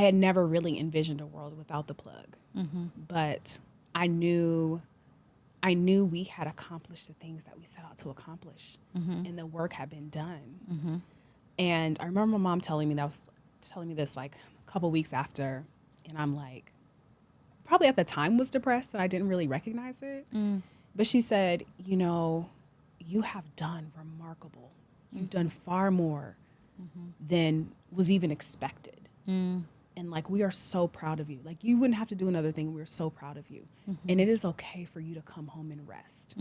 I had never really envisioned a world without the plug. But I knew we had accomplished the things that we set out to accomplish, and the work had been done. And I remember my mom telling me this like a couple weeks after, and I'm like, probably at the time was depressed and I didn't really recognize it. But she said, you have done remarkable. You've done far more than was even expected. And like, we are so proud of you. Like, you wouldn't have to do another thing. We're so proud of you. And it is okay for you to come home and rest.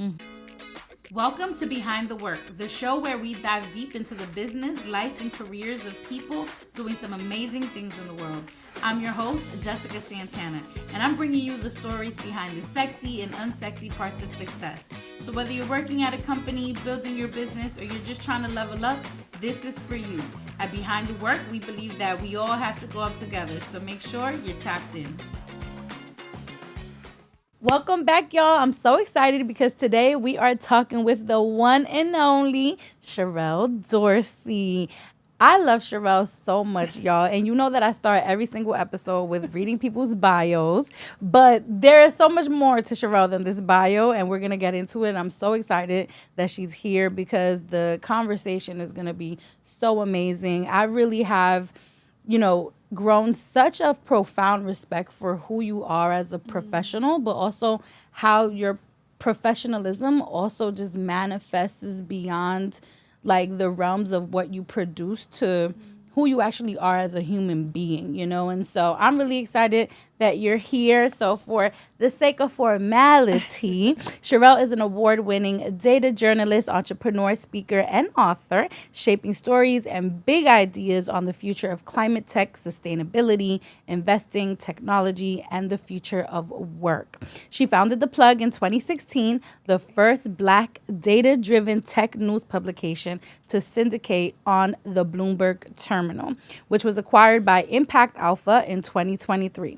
Welcome to Behind the Work, the show where we dive deep into the business, life, and careers of people doing some amazing things in the world. I'm your host, Jessica Santana, and I'm bringing you the stories behind the sexy and unsexy parts of success. So whether you're working at a company, building your business, or you're just trying to level up, this is for you. At Behind the Work, we believe that we all have to go up together, so make sure you're tapped in. Welcome back, y'all. I'm so excited because today we are talking with the one and only Sherrell Dorsey. I love Sherrell so much, y'all. And you know that I start every single episode with reading people's bios. But there is so much more to Sherrell than this bio, and we're going to get into it. I'm so excited that she's here because the conversation is going to be so amazing. I really have, grown such a profound respect for who you are as a professional, but also how your professionalism also just manifests beyond like the realms of what you produce to who you actually are as a human being, And so I'm really excited that you're here. So for the sake of formality, Sherrell is an award-winning data journalist, entrepreneur, speaker, and author, shaping stories and big ideas on the future of climate tech, sustainability, investing, technology, and the future of work. She founded The Plug in 2016, the first Black data-driven tech news publication to syndicate on the Bloomberg Terminal, which was acquired by ImpactAlpha in 2023.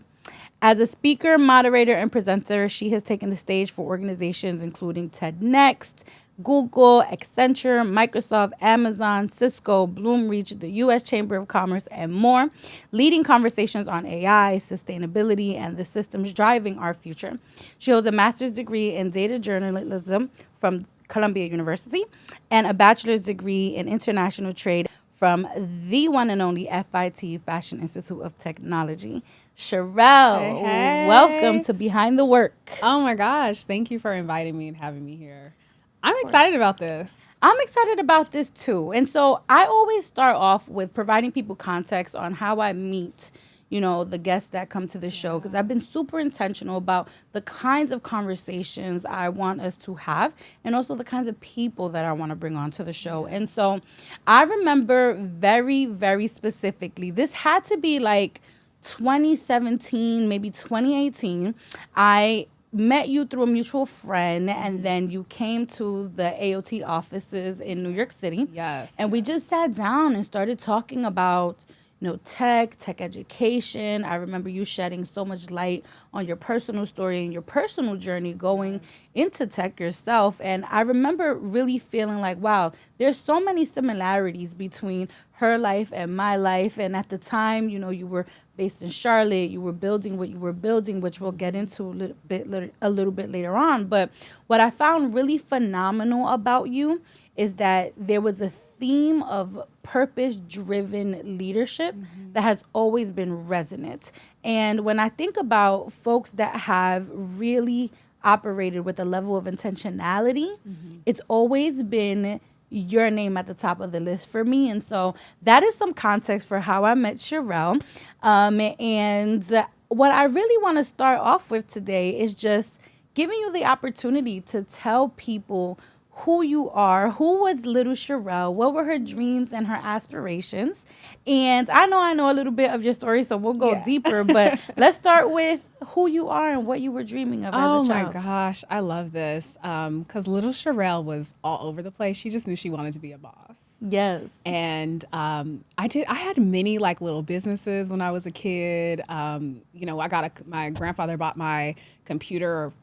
As a speaker, moderator, and presenter, she has taken the stage for organizations including TED Next, Google, Accenture, Microsoft, Amazon, Cisco, Bloomreach, the U.S. Chamber of Commerce, and more, leading conversations on AI, sustainability, and the systems driving our future. She holds a master's degree in data journalism from Columbia University and a bachelor's degree in international trade from the one and only FIT, Fashion Institute of Technology. Sherrell, Hey. Welcome to Behind the Work. Oh my gosh. Thank you for inviting me and having me here. I'm excited about this. I'm excited about this too. And so I always start off with providing people context on how I meet the guests that come to the show, because I've been super intentional about the kinds of conversations I want us to have and also the kinds of people that I want to bring onto the show. And so I remember very, very specifically, this had to be like 2017, maybe 2018. I met you through a mutual friend, and then you came to the AOT offices in New York City. Yes. And we just sat down and started talking about tech education. I remember you shedding so much light on your personal story and your personal journey going into tech yourself. And I remember really feeling like, wow, there's so many similarities between her life and my life. And at the time, you were based in Charlotte, you were building what you were building, which we'll get into a little bit later on. But what I found really phenomenal about you is that there was a theme of purpose-driven leadership that has always been resonant. And when I think about folks that have really operated with a level of intentionality, it's always been your name at the top of the list for me. And so that is some context for how I met Sherrell. And what I really want to start off with today is just giving you the opportunity to tell people who you are, who was little Sherrell, what were her dreams and her aspirations. And I know a little bit of your story, so we'll go deeper, but let's start with who you are and what you were dreaming of as a child. Oh my gosh, I love this. Because little Sherrell was all over the place. She just knew she wanted to be a boss. Yes. And I had many like little businesses when I was a kid. My grandfather bought my computer, or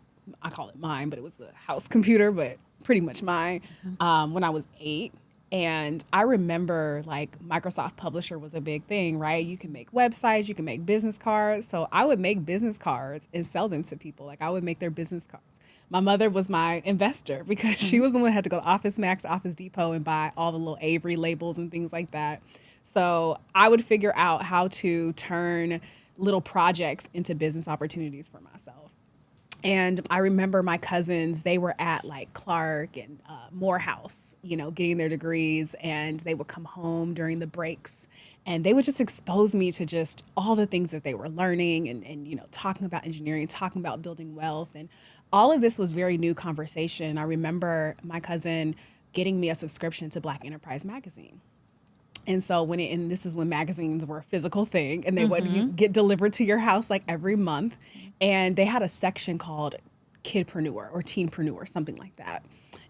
I call it mine, but it was the house computer, but pretty much mine, when I was 8. And I remember like Microsoft Publisher was a big thing, right? You can make websites, you can make business cards. So I would make business cards and sell them to people. Like I would make their business cards. My mother was my investor because she was the one that had to go to Office Max, Office Depot, and buy all the little Avery labels and things like that. So I would figure out how to turn little projects into business opportunities for myself. And I remember my cousins, they were at like Clark and Morehouse, getting their degrees, and they would come home during the breaks and they would just expose me to just all the things that they were learning and talking about engineering, talking about building wealth. And all of this was very new conversation. I remember my cousin getting me a subscription to Black Enterprise magazine. And so and this is when magazines were a physical thing, and they would get delivered to your house like every month. And they had a section called Kidpreneur or Teenpreneur, something like that.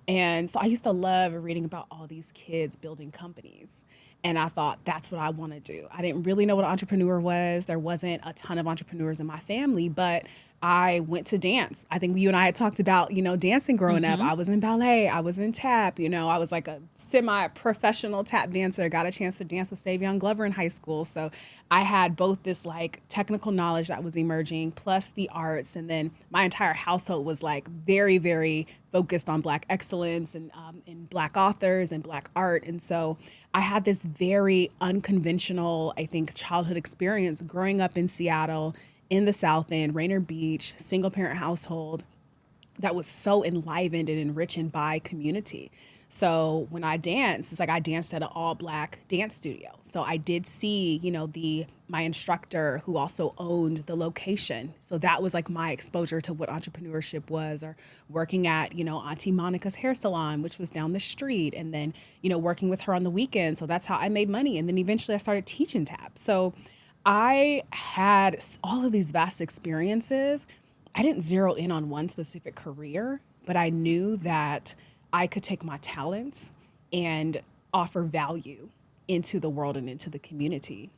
And so I used to love reading about all these kids building companies. And I thought, that's what I want to do. I didn't really know what an entrepreneur was. There wasn't a ton of entrepreneurs in my family, but I went to dance. I think you and I had talked about, dancing growing up. I was in ballet. I was in tap. I was like a semi-professional tap dancer. Got a chance to dance with Savion Glover in high school. So I had both this like technical knowledge that was emerging plus the arts. And then my entire household was like very, very focused on Black excellence and Black authors and Black art. And so I had this very unconventional, I think, childhood experience growing up in Seattle, in the South End, Rainier Beach, single parent household that was so enlivened and enriched by community. So when I danced, it's like I danced at an all Black dance studio. So I did see, my instructor who also owned the location. So that was like my exposure to what entrepreneurship was, or working at, Auntie Monica's hair salon, which was down the street. And then, working with her on the weekend. So that's how I made money. And then eventually I started teaching tap. So I had all of these vast experiences. I didn't zero in on one specific career, but I knew that I could take my talents and offer value into the world and into the community.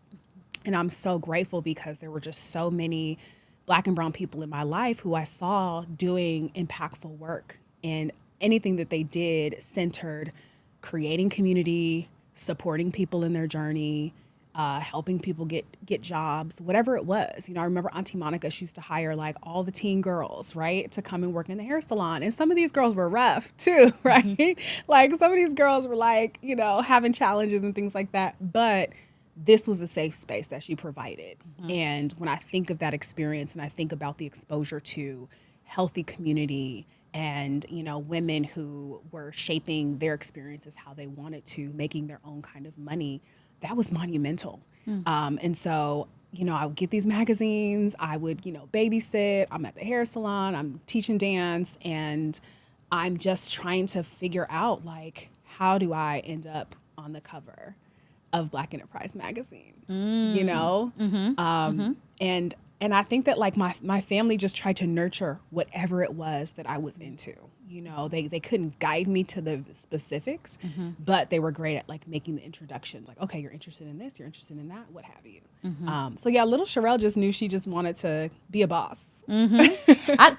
And I'm so grateful because there were just so many Black and brown people in my life who I saw doing impactful work, and anything that they did centered creating community, supporting people in their journey, helping people get jobs, whatever it was. I remember Auntie Monica, she used to hire like all the teen girls, right, to come and work in the hair salon. And some of these girls were rough too, right? Like some of these girls were like, having challenges and things like that. But this was a safe space that she provided. And when I think of that experience and I think about the exposure to healthy community and, women who were shaping their experiences how they wanted to, making their own kind of money, that was monumental. And so, I would get these magazines, I would, babysit, I'm at the hair salon, I'm teaching dance, and I'm just trying to figure out like, how do I end up on the cover of Black Enterprise magazine, And I think that like my family just tried to nurture whatever it was that I was into. They couldn't guide me to the specifics, but they were great at like making the introductions. Like, okay, you're interested in this, you're interested in that, what have you. So yeah, little Sherrell just knew she just wanted to be a boss. I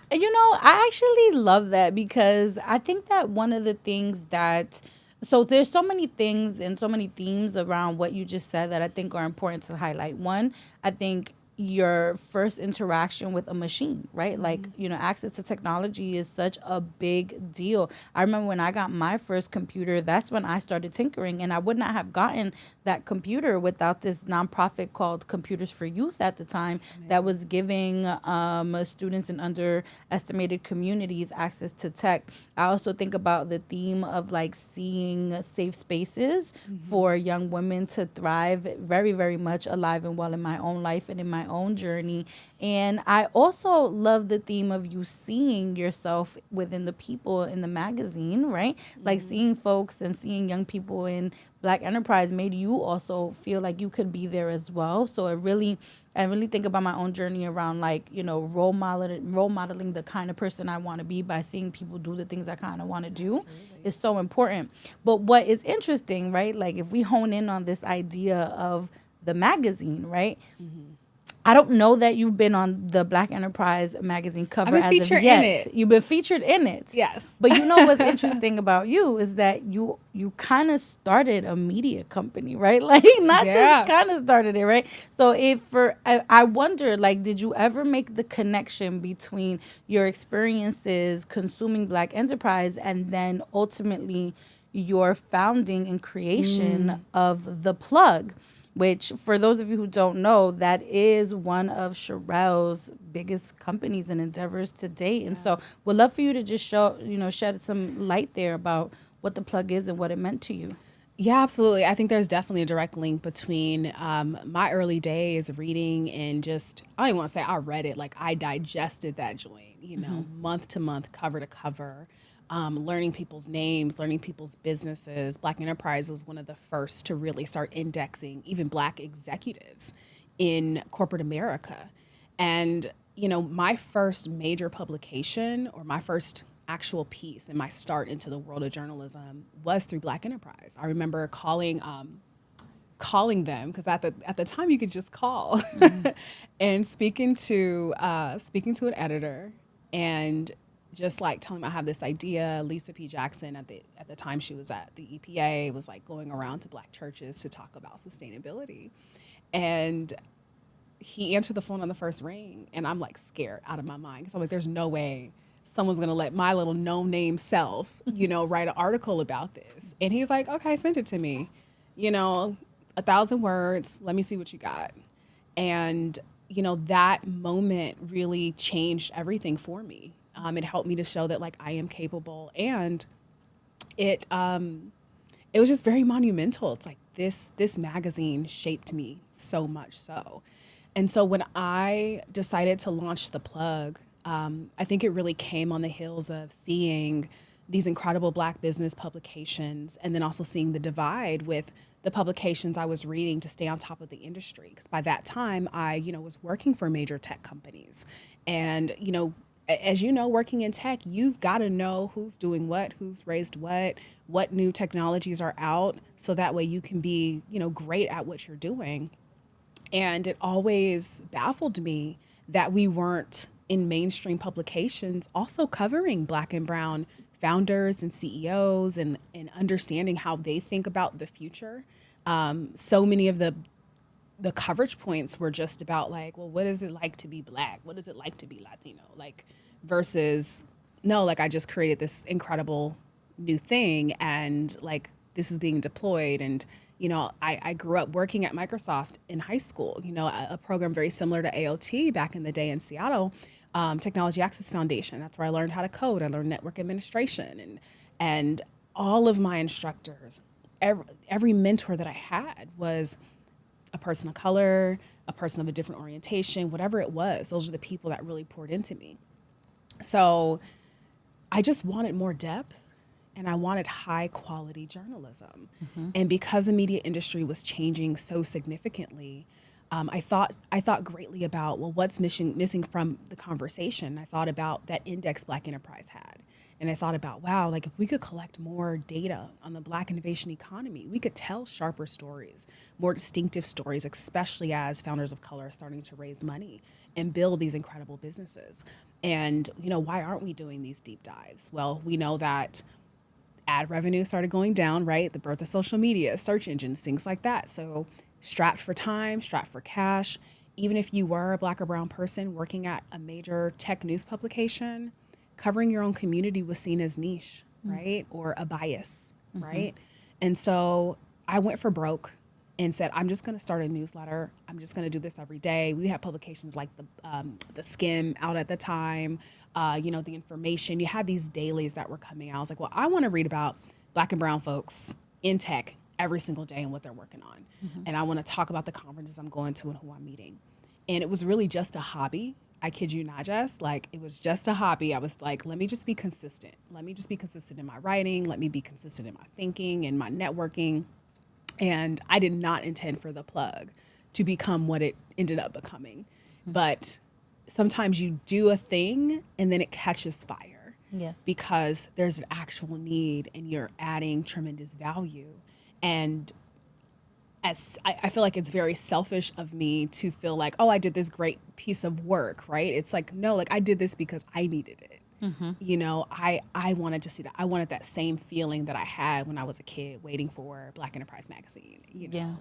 actually love that, because I think that one of the things so there's so many things and so many themes around what you just said that I think are important to highlight. One, I think your first interaction with a machine, right? Like, access to technology is such a big deal. I remember when I got my first computer, that's when I started tinkering, and I would not have gotten that computer without this nonprofit called Computers for Youth at the time. Amazing. That was giving students in underestimated communities access to tech. I also think about the theme of like seeing safe spaces for young women to thrive, very, very much alive and well in my own life and in my own journey. And I also love the theme of you seeing yourself within the people in the magazine, right? Like seeing folks and seeing young people in Black Enterprise made you also feel like you could be there as well. So I really think about my own journey around like, role modeling the kind of person I want to be by seeing people do the things I kind of want to do. Absolutely. Is so important. But what is interesting, right? Like if we hone in on this idea of the magazine, right? I don't know that you've been on the Black Enterprise magazine cover I've been as of featured yet. in it. You've been featured in it. Yes. But you know what's interesting about you is that you kind of started a media company, right? Like not just kind of started it, right? So I wonder, like, did you ever make the connection between your experiences consuming Black Enterprise and then ultimately your founding and creation of The Plug? Which, for those of you who don't know, that is one of Sherrell's biggest companies and endeavors to date. And so we'd love for you to just shed some light there about what The Plug is and what it meant to you. Yeah, absolutely. I think there's definitely a direct link between my early days reading and just, I don't even want to say I read it, like I digested that joint, month to month, cover to cover. Learning people's names, learning people's businesses. Black Enterprise was one of the first to really start indexing even Black executives in corporate America. And, my first major publication or my first actual piece and my start into the world of journalism was through Black Enterprise. I remember calling them because at the time you could just call and speaking to an editor and just like telling them I have this idea. Lisa P. Jackson at the time she was at the EPA was like going around to Black churches to talk about sustainability. And he answered the phone on the first ring and I'm like scared out of my mind because I'm like, there's no way someone's gonna let my little no-name self, write an article about this. And he's like, okay, send it to me. 1,000 words, let me see what you got. And, that moment really changed everything for me. It helped me to show that like I am capable, and it was just very monumental. It's like this magazine shaped me so much so. And so when I decided to launch The Plug, I think it really came on the heels of seeing these incredible Black business publications and then also seeing the divide with the publications I was reading to stay on top of the industry. Because by that time, I, was working for major tech companies. And, as you know, working in tech, you've got to know who's doing what, who's raised what new technologies are out, so that way you can be, great at what you're doing. And it always baffled me that we weren't in mainstream publications also covering Black and brown founders and CEOs and understanding how they think about the future. So many of the coverage points were just about like, well, what is it like to be Black? What is it like to be Latino? Like versus, no, like I just created this incredible new thing and like this is being deployed. And, I grew up working at Microsoft in high school, a program very similar to AOT back in the day in Seattle, Technology Access Foundation. That's where I learned how to code. I learned network administration and all of my instructors, every mentor that I had was a person of color, a person of a different orientation, whatever it was. Those are the people that really poured into me. So I just wanted more depth and I wanted high quality journalism. And because the media industry was changing so significantly, I thought greatly about, well, what's missing from the conversation. I thought about that index Black Enterprise had. And I thought about, wow, like if we could collect more data on the Black innovation economy, we could tell sharper stories, more distinctive stories, especially as founders of color are starting to raise money and build these incredible businesses. And, why aren't we doing these deep dives? Well, we know that ad revenue started going down, right? The birth of social media, search engines, things like that. So strapped for time, strapped for cash. Even if you were a Black or brown person working at a major tech news publication, covering your own community was seen as niche, right? Or a bias, right? And so I went for broke and said, I'm just going to start a newsletter. I'm just going to do this every day. We had publications like the Skim out at the time, the Information. You had these dailies that were coming out. I was like, well, I want to read about Black and brown folks in tech every single day and what they're working on. And I want to talk about the conferences I'm going to and who I'm meeting. And it was really just a hobby. I kid you not, Jess. Like, it was just a hobby. I was like, let me just be consistent. Let me just be consistent in my writing. Let me be consistent in my thinking and my networking. And I did not intend for The Plug to become what it ended up becoming. But sometimes you do a thing and then it catches fire. Yes. Because there's an actual need and you're adding tremendous value. And I feel like it's very selfish of me to feel like, oh, I did this great piece of work, right? It's like, no, like I did this because I needed it. You know, I wanted to see that. I wanted that same feeling that I had when I was a kid waiting for Black Enterprise magazine, you know? Yeah.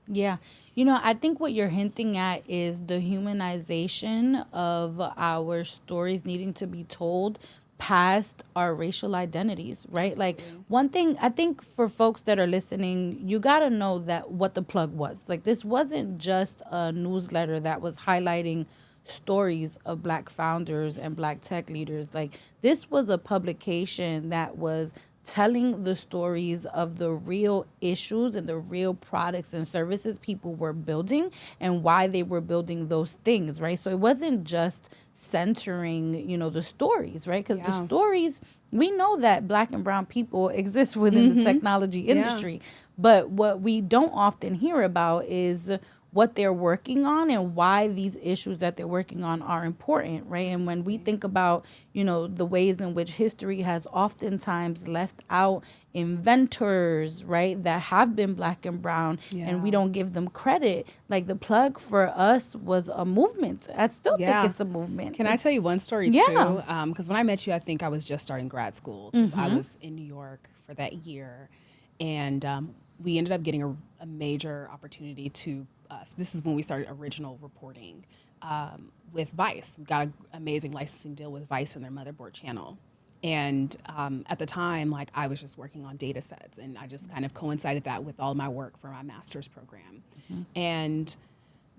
Yeah. You know, I think what you're hinting at is the humanization of our stories needing to be told past our racial identities, right? Absolutely. Like one thing I think for folks that are listening, you got to know that what the plug was. Like this wasn't just a newsletter that was highlighting stories of Black founders and Black tech leaders. Like this was a publication that was telling the stories of the real issues and the real products and services people were building and why they were building those things, right? So it wasn't just centering, you know, the stories, right? Because the stories, we know that Black and brown people exist within the technology industry. But what we don't often hear about is what they're working on and why these issues that they're working on are important, right? And when we think about, you know, the ways in which history has oftentimes left out inventors, right, that have been Black and brown, and we don't give them credit. Like the plug for us was a movement. I still think it's a movement. Can I tell you one story too? Because when I met you, I think I was just starting grad school because I was in New York for that year. And we ended up getting a major opportunity to, this is when we started original reporting with Vice. We got an amazing licensing deal with Vice and their Motherboard channel. And at the time, like I was just working on data sets, and I just kind of coincided that with all my work for my master's program. And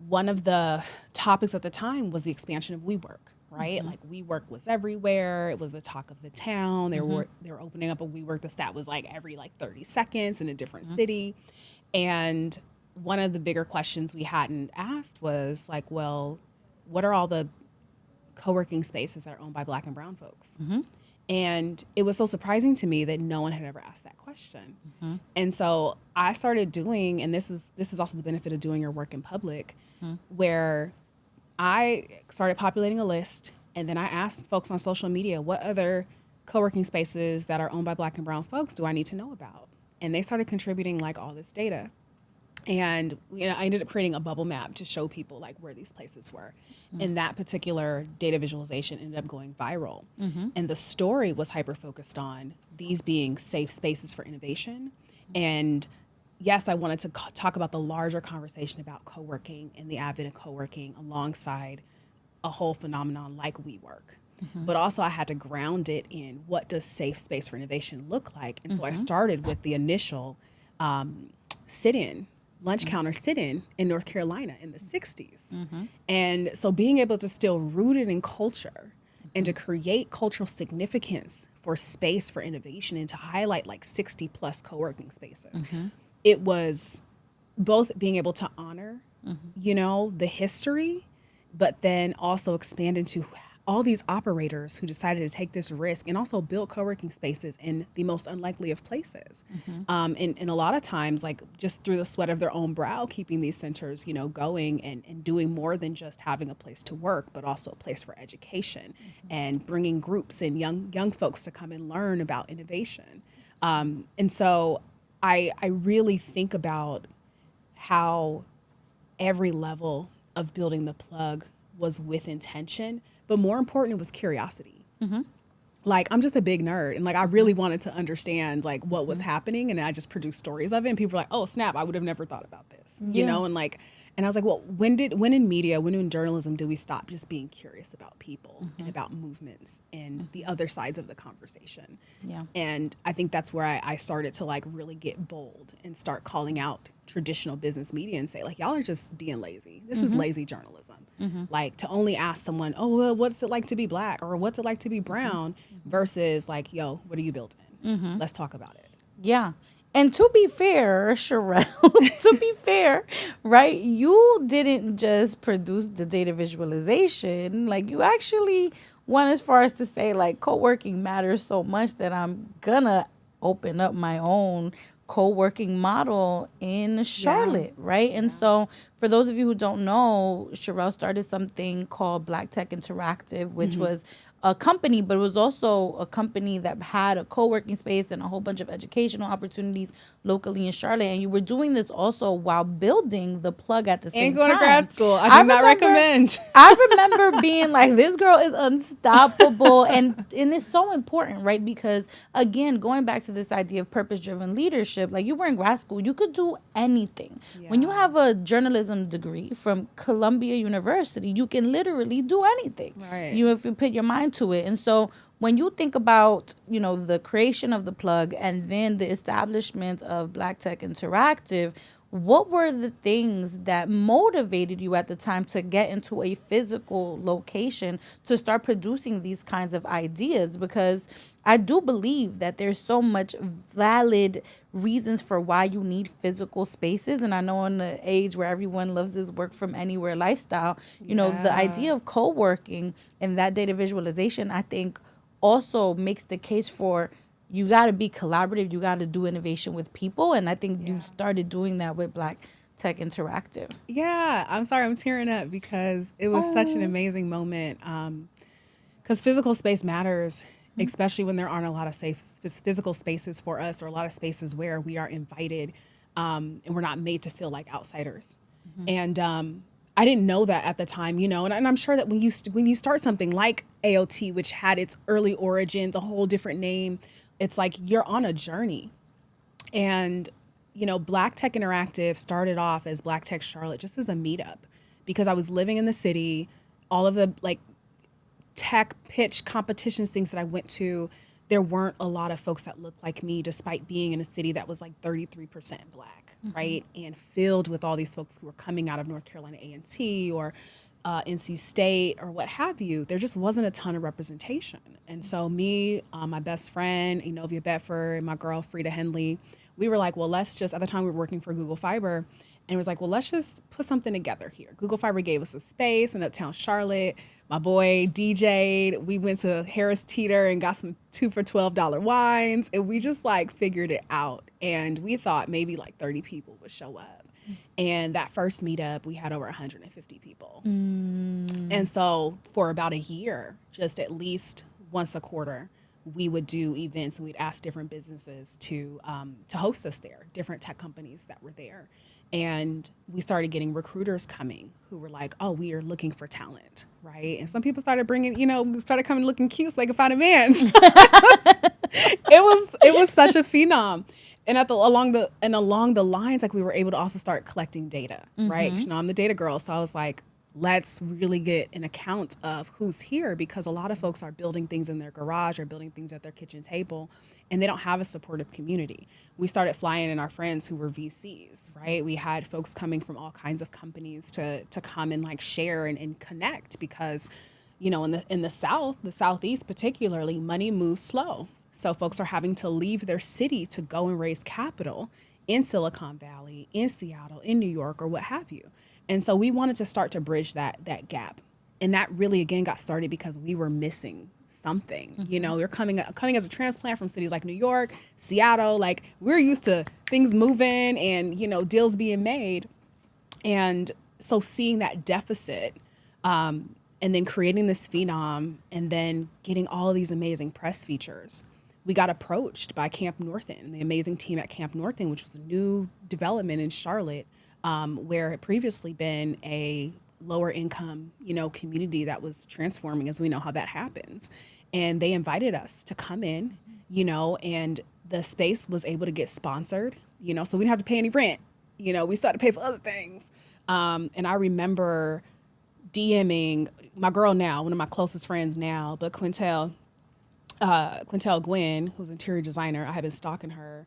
one of the topics at the time was the expansion of WeWork, right? Like WeWork was everywhere. It was the talk of the town. They were opening up a WeWork. The stat was like every like 30 seconds in a different city. And one of the bigger questions we hadn't asked was like, well, what are all the co-working spaces that are owned by Black and brown folks? And it was so surprising to me that no one had ever asked that question. And so I started doing, and this is also the benefit of doing your work in public, where I started populating a list, and then I asked folks on social media, what other co-working spaces that are owned by Black and brown folks do I need to know about? And they started contributing like all this data. And you know, I ended up creating a bubble map to show people like where these places were. And that particular data visualization ended up going viral. And the story was hyper-focused on these being safe spaces for innovation. And yes, I wanted to talk about the larger conversation about co-working and the advent of co-working alongside a whole phenomenon like WeWork. But also I had to ground it in what does safe space for innovation look like. And so I started with the initial lunch counter sit-in in North Carolina in the 60s. And so being able to still root it in culture and to create cultural significance for space for innovation and to highlight like 60 plus co-working spaces. It was both being able to honor, you know, the history, but then also expand into all these operators who decided to take this risk and also build co-working spaces in the most unlikely of places. And a lot of times, like just through the sweat of their own brow, keeping these centers, you know, going and doing more than just having a place to work, but also a place for education and bringing groups and young folks to come and learn about innovation. And so I really think about how every level of building the plug was with intention, but more important, it was curiosity. Like, I'm just a big nerd, and like, I really wanted to understand like what was happening, and I just produced stories of it, and people were like, oh snap, I would have never thought about this, you know? And like, and I was like, well, when in media, when in journalism, do we stop just being curious about people and about movements and the other sides of the conversation? And I think that's where I started to like really get bold and start calling out traditional business media and say like, y'all are just being lazy. This is lazy journalism. Like to only ask someone, oh, well, what's it like to be Black or what's it like to be brown versus like, yo, what are you built in? Let's talk about it. Yeah. And to be fair, Sherrell, to be fair, right, you didn't just produce the data visualization. Like, you actually went as far as to say, like, co-working matters so much that I'm going to open up my own co-working model in Charlotte, right? And so for those of you who don't know, Sherrell started something called Black Tech Interactive, which was a company, but it was also a company that had a co-working space and a whole bunch of educational opportunities locally in Charlotte. And you were doing this also while building the plug at the same And going time. to grad school. I do not recommend. I remember being like, this girl is unstoppable. and it's so important, right? Because, again, going back to this idea of purpose-driven leadership, like you were in grad school, you could do anything. Yeah. When you have a journalism degree from Columbia University, you can literally do anything. Right. If you put your mind to it. And so when you think about, the creation of the plug and then the establishment of Black Tech Interactive, what were the things that motivated you at the time to get into a physical location to start producing these kinds of ideas? Because I do believe that there's so much valid reasons for why you need physical spaces. And I know in the age where everyone loves this work from anywhere lifestyle, the idea of co-working and that data visualization, I think also makes the case for you got to be collaborative. You got to do innovation with people. And I think you started doing that with Black Tech Interactive. Yeah. I'm sorry. I'm tearing up because it was such an amazing moment. Because physical space matters, especially when there aren't a lot of safe physical spaces for us, or a lot of spaces where we are invited and we're not made to feel like outsiders. And I didn't know that at the time, and I'm sure that when you start something like AOT, which had its early origins, a whole different name, it's like you're on a journey. And, Black Tech Interactive started off as Black Tech Charlotte just as a meetup, because I was living in the city. All of the tech pitch competitions, things that I went to, there weren't a lot of folks that looked like me, despite being in a city that was 33% Black, right? And filled with all these folks who were coming out of North Carolina A&T or NC State or what have you. There just wasn't a ton of representation. And so me, my best friend, Enovia Bedford, and my girl, Frida Henley, we were like, well, let's just, at the time we were working for Google Fiber, and it was like, well, let's just put something together here. Google Fiber gave us a space in Uptown Charlotte. My boy DJ'd. We went to Harris Teeter and got some 2 for $12 wines. And we just figured it out. And we thought maybe 30 people would show up. And that first meetup, we had over 150 people. And so for about a year, just at least once a quarter, we would do events, and we'd ask different businesses to host us there, different tech companies that were there. And we started getting recruiters coming who were like, oh, we are looking for talent, right? And some people started bringing, started coming looking cute so they could find a man. So it was such a phenom. And along the lines, we were able to also start collecting data, right? I'm the data girl, so I was like, let's really get an account of who's here, because a lot of folks are building things in their garage or building things at their kitchen table, and they don't have a supportive community. We started flying in our friends who were VCs, right? We had folks coming from all kinds of companies to come and share and connect, because, in the South, the Southeast particularly, money moves slow. So folks are having to leave their city to go and raise capital in Silicon Valley, in Seattle, in New York, or what have you. And so we wanted to start to bridge that gap. And that really, again, got started because we were missing something. We're coming as a transplant from cities like New York, Seattle. We're used to things moving and, deals being made. And so seeing that deficit and then creating this phenom and then getting all of these amazing press features, we got approached by Camp Northern, the amazing team at Camp Northern, which was a new development in Charlotte, where it had previously been a lower income, community that was transforming, as we know how that happens. And they invited us to come in, and the space was able to get sponsored, so we didn't have to pay any rent. We started to pay for other things. And I remember DMing my girl now, one of my closest friends now, but Quintel Gwynn, who's an interior designer. I had been stalking her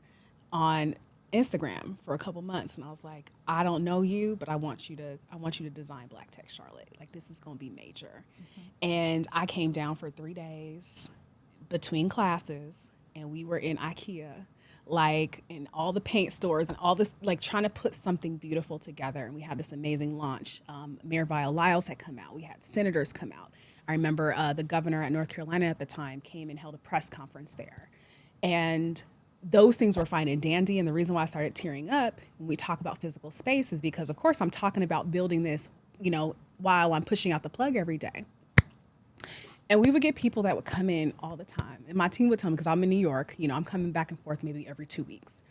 on Instagram for a couple months, and I was like, I don't know you, but I want you to design Black Tech Charlotte. This is going to be major. And I came down for 3 days between classes, and we were in IKEA, in all the paint stores and all this, trying to put something beautiful together. And we had this amazing launch. Mayor Vile Lyles had come out. We had senators come out. I remember the governor at North Carolina at the time came and held a press conference there. And those things were fine and dandy. And the reason why I started tearing up when we talk about physical space is because, of course, I'm talking about building this, while I'm pushing out the plug every day. And we would get people that would come in all the time. And my team would tell me, because I'm in New York, I'm coming back and forth maybe every 2 weeks.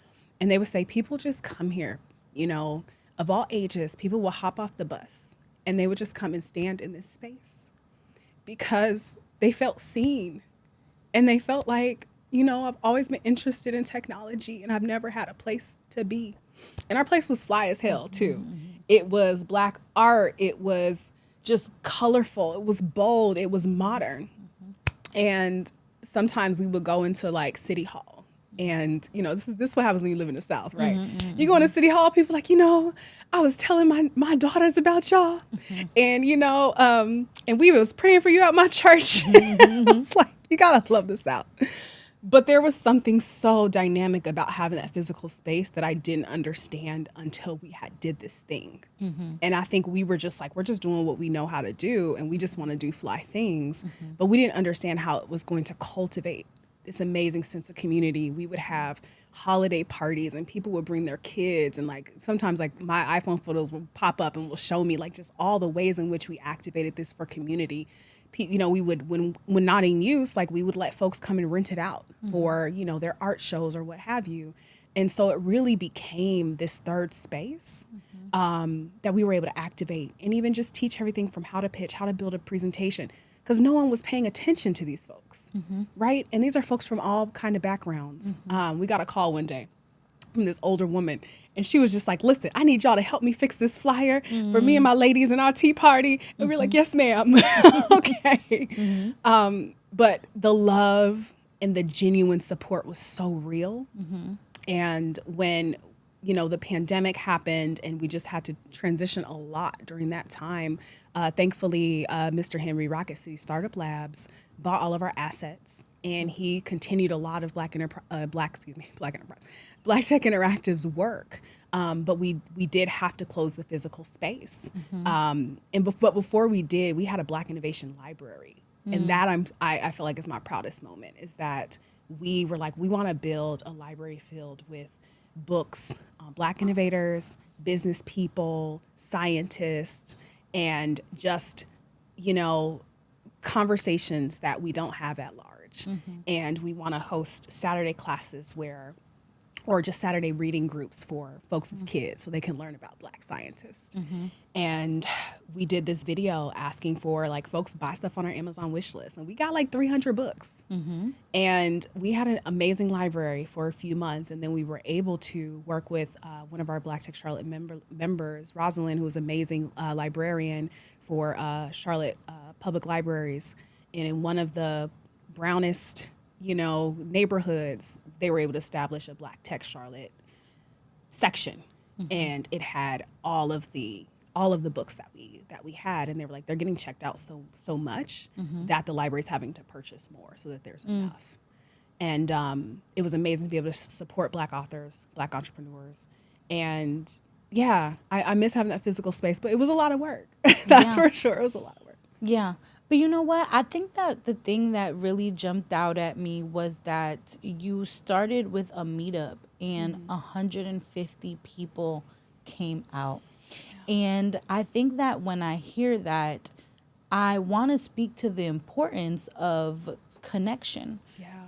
And they would say, people just come here, of all ages, people will hop off the bus and they would just come and stand in this space because they felt seen. And they felt like, I've always been interested in technology and I've never had a place to be. And our place was fly as hell, too. It was Black art. It was just colorful. It was bold. It was modern. And sometimes we would go into like City Hall. And, this is what happens when you live in the South, right? You go into City Hall, people like, I was telling my daughters about y'all. And, and we was praying for you at my church. It's like, you got to love the South. But there was something so dynamic about having that physical space that I didn't understand until we did this thing. And I think we were just like, we're just doing what we know how to do. And we just want to do fly things. But we didn't understand how it was going to cultivate this amazing sense of community. We would have holiday parties and people would bring their kids. And like, sometimes like my iPhone photos will pop up and will show me like just all the ways in which we activated this for community. We would, when not in use, like we would let folks come and rent it out for, their art shows or what have you. And so it really became this third space that we were able to activate and even just teach everything from how to pitch, how to build a presentation, because no one was paying attention to these folks, right? And these are folks from all kind of backgrounds. We got a call one day from this older woman, and she was just like, listen, I need y'all to help me fix this flyer for me and my ladies in our tea party. And we're like, yes, ma'am. Okay. But the love and the genuine support was so real. And when, the pandemic happened and we just had to transition a lot during that time, thankfully, Mr. Henry Rocket City Startup Labs bought all of our assets, and he continued a lot of Black Tech Interactive's work. But we did have to close the physical space. But before we did, we had a Black Innovation Library. And that I feel like is my proudest moment, is that we were like, we want to build a library filled with books, Black innovators, business people, scientists, and just, conversations that we don't have at large. And we want to host Saturday classes or just Saturday reading groups for folks' kids so they can learn about Black scientists. And we did this video asking for like folks buy stuff on our Amazon wish list. And we got like 300 books. And we had an amazing library for a few months. And then we were able to work with one of our Black Tech Charlotte members, Rosalind, who was an amazing librarian for Charlotte Public Libraries. And in one of the brownest, neighborhoods, they were able to establish a Black Tech Charlotte section. And it had all of the books that we had, and they were like, they're getting checked out so much that the library's having to purchase more so that there's enough. And it was amazing to be able to support Black authors, Black entrepreneurs. And yeah, I miss having that physical space, but it was a lot of work. That's for sure. It was a lot of work. Yeah. But you know what? I think that the thing that really jumped out at me was that you started with a meetup and 150 people came out. And I think that when I hear that, I want to speak to the importance of connection,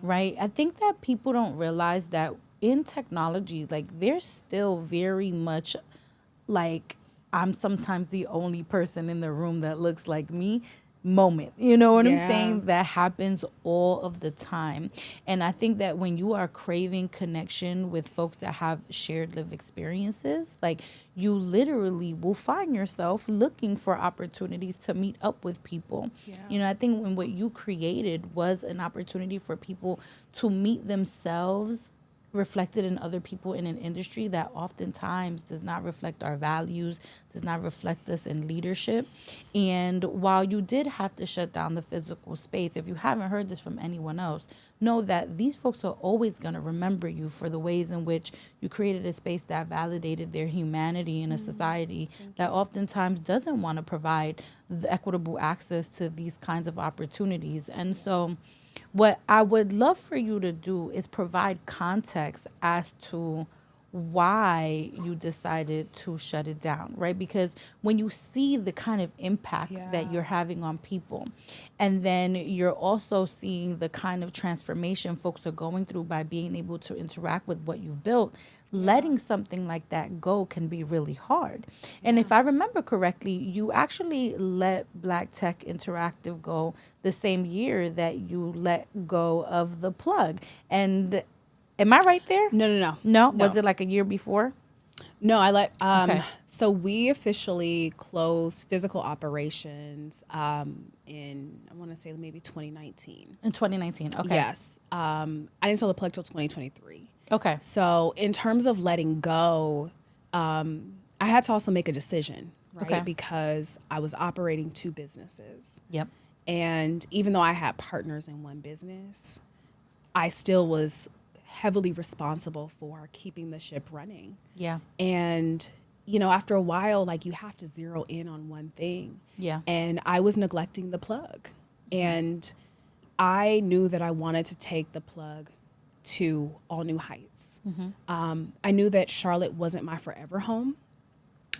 right? I think that people don't realize that in technology, like there's still very much like I'm sometimes the only person in the room that looks like me moment. You know what I'm saying? That happens all of the time. And I think that when you are craving connection with folks that have shared lived experiences, like you literally will find yourself looking for opportunities to meet up with people. I think when what you created was an opportunity for people to meet themselves reflected in other people in an industry that oftentimes does not reflect our values, does not reflect us in leadership. And while you did have to shut down the physical space, if you haven't heard this from anyone else, know that these folks are always going to remember you for the ways in which you created a space that validated their humanity in a society that oftentimes doesn't want to provide the equitable access to these kinds of opportunities. And so What I would love for you to do is provide context as to why you decided to shut it down, right? Because when you see the kind of impact that you're having on people, and then you're also seeing the kind of transformation folks are going through by being able to interact with what you've built, letting something like that go can be really hard. And if I remember correctly, you actually let Black Tech Interactive go the same year that you let go of the plug. And am I right there? No. Was it like a year before? No, I let, Okay. so we officially closed physical operations in, I want to say maybe 2019. In 2019. Okay. Yes. I didn't sell the plug till 2023. Okay. So in terms of letting go, I had to also make a decision, right? Okay. Because I was operating two businesses. Yep. And even though I had partners in one business, I still was heavily responsible for keeping the ship running. Yeah. And, you know, after a while, like you have to zero in on one thing. Yeah. And I was neglecting the plug. And I knew that I wanted to take the plug to all new heights. I knew that Charlotte wasn't my forever home.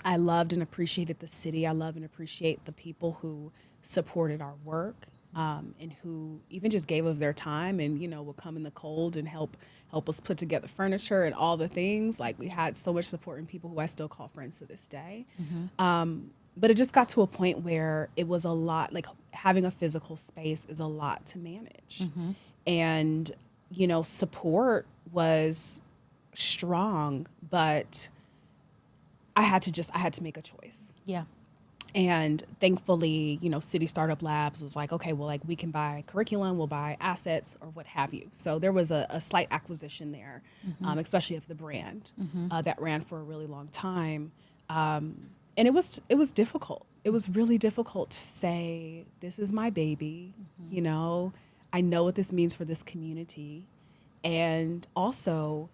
I loved and appreciated the city. I love and appreciate the people who supported our work, and who even just gave of their time and, you know, would come in the cold and help us put together furniture and all the things. Like, we had so much support in people who I still call friends to this day. But it just got to a point where it was a lot, like having a physical space is a lot to manage. And, you know, support was strong, but I had to make a choice. Yeah. And thankfully, you know, City Startup Labs was like, okay, well, like we can buy curriculum, we'll buy assets or what have you. So there was a slight acquisition there, especially of the brand that ran for a really long time. And it was difficult. It was really difficult to say, this is my baby, you know, I know what this means for this community. And also,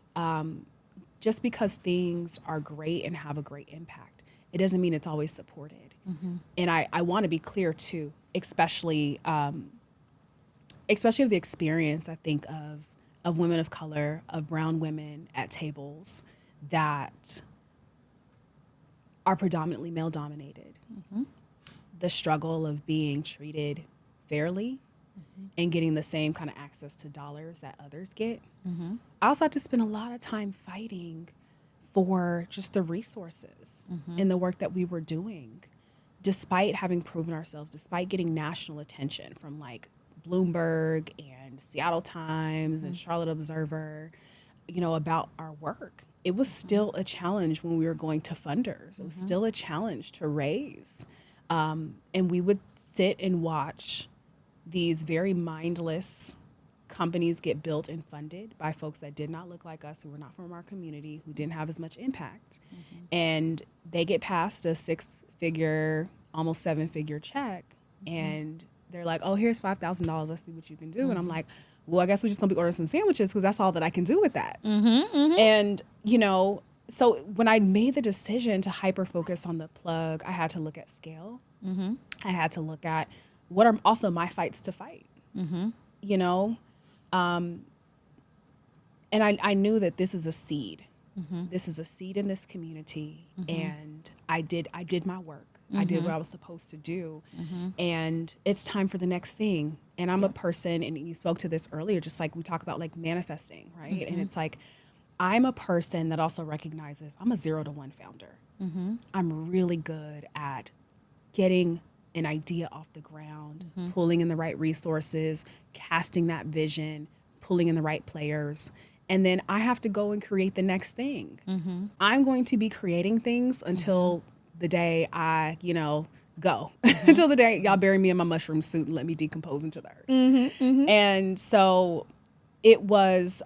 just because things are great and have a great impact, it doesn't mean it's always supported. And I want to be clear too, especially of the experience, I think, of women of color, of brown women at tables that are predominantly male dominated. The struggle of being treated fairly and getting the same kind of access to dollars that others get. I also had to spend a lot of time fighting for just the resources in the work that we were doing, despite having proven ourselves, despite getting national attention from like Bloomberg and Seattle Times and Charlotte Observer, you know, about our work. It was still a challenge when we were going to funders. It was still a challenge to raise. And we would sit and watch these very mindless companies get built and funded by folks that did not look like us, who were not from our community, who didn't have as much impact. And they get past a 6-figure, almost 7-figure check, and they're like, oh, here's $5,000. Let's see what you can do. And I'm like, well, I guess we're just gonna be ordering some sandwiches because that's all that I can do with that. And, you know, so when I made the decision to hyper focus on the plug, I had to look at scale. I had to look at what are also my fights to fight, you know? And I knew that this is a seed. This is a seed in this community. And I did my work. I did what I was supposed to do. And it's time for the next thing. And I'm a person, and you spoke to this earlier, just like we talk about like manifesting, right? And it's like, I'm a person that also recognizes I'm a 0 to 1 founder. I'm really good at getting an idea off the ground, pulling in the right resources, casting that vision, pulling in the right players. And then I have to go and create the next thing. I'm going to be creating things until the day I, you know, go. Until the day y'all bury me in my mushroom suit and let me decompose into the earth. And so it was,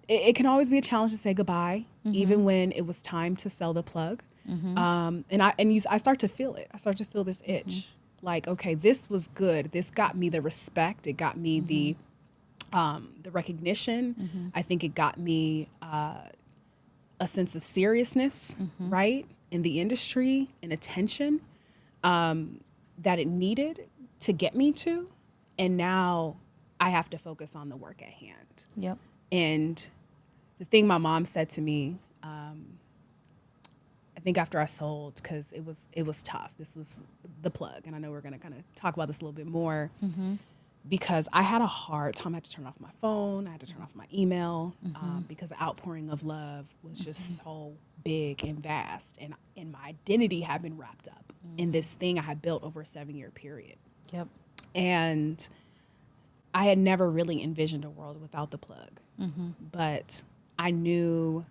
it can always be a challenge to say goodbye, even when it was time to sell the plug. And I start to feel it. I start to feel this itch. Like, okay, this was good. This got me the respect. It got me the recognition. I think it got me a sense of seriousness, right, in the industry, and attention that it needed to get me to. And now I have to focus on the work at hand. Yep. And the thing my mom said to me, I think after I sold, because it was tough. This was the plug, and I know we're going to kind of talk about this a little bit more, because I had a hard time. I had to turn off my phone. I had to turn off my email, because the outpouring of love was just so big and vast, and my identity had been wrapped up in this thing I had built over a 7-year period. Yep. And I had never really envisioned a world without the plug, but I knew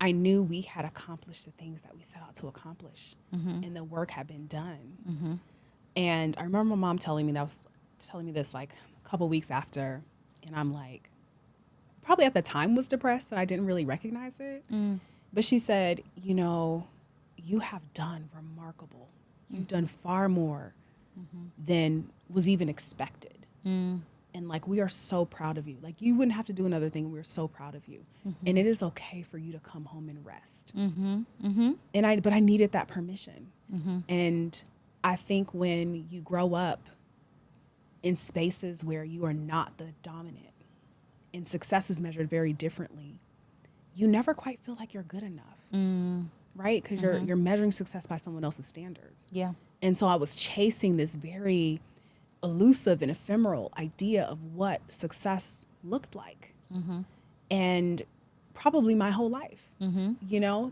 we had accomplished the things that we set out to accomplish, and the work had been done. And I remember my mom telling me this like a couple weeks after, and I'm like, probably at the time was depressed and I didn't really recognize it. But she said, you have done remarkable. You've done far more than was even expected. And like, we are so proud of you. Like, you wouldn't have to do another thing. We're so proud of you. And it is okay for you to come home and rest. But I needed that permission. And I think when you grow up in spaces where you are not the dominant and success is measured very differently, you never quite feel like you're good enough. Right? Because you're measuring success by someone else's standards. Yeah. And so I was chasing this very elusive and ephemeral idea of what success looked like. And probably my whole life,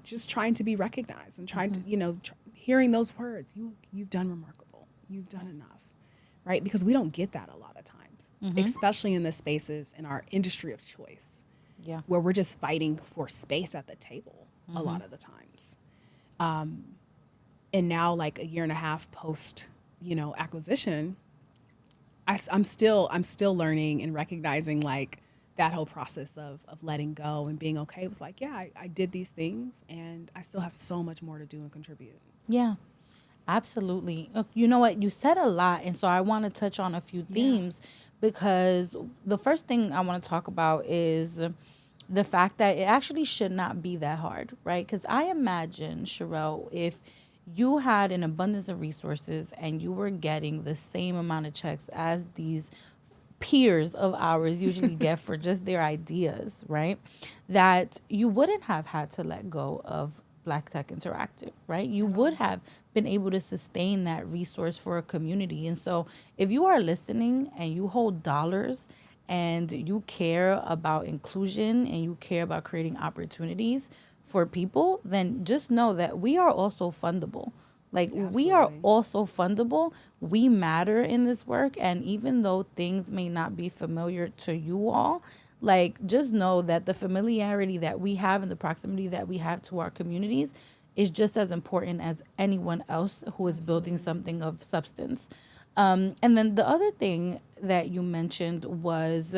just trying to be recognized and trying to, hearing those words, you've done remarkable, you've done enough, right? Because we don't get that a lot of times, especially in the spaces in our industry of choice, where we're just fighting for space at the table a lot of the times. And now, like a year and a half post, acquisition, I'm still learning and recognizing like that whole process of letting go and being okay with like, I did these things and I still have so much more to do and contribute. Yeah, absolutely. You know what? You said a lot. And so I want to touch on a few themes because the first thing I want to talk about is the fact that it actually should not be that hard, right? Because I imagine, Sherrell, if you had an abundance of resources and you were getting the same amount of checks as these peers of ours usually get for just their ideas, right? That you wouldn't have had to let go of Black Tech Interactive, right? You would have been able to sustain that resource for a community. And so if you are listening and you hold dollars and you care about inclusion and you care about creating opportunities for people, then just know that we are also fundable. Like, we are also fundable. We matter in this work. And even though things may not be familiar to you all, like, just know that the familiarity that we have and the proximity that we have to our communities is just as important as anyone else who is building something of substance. And then the other thing that you mentioned was,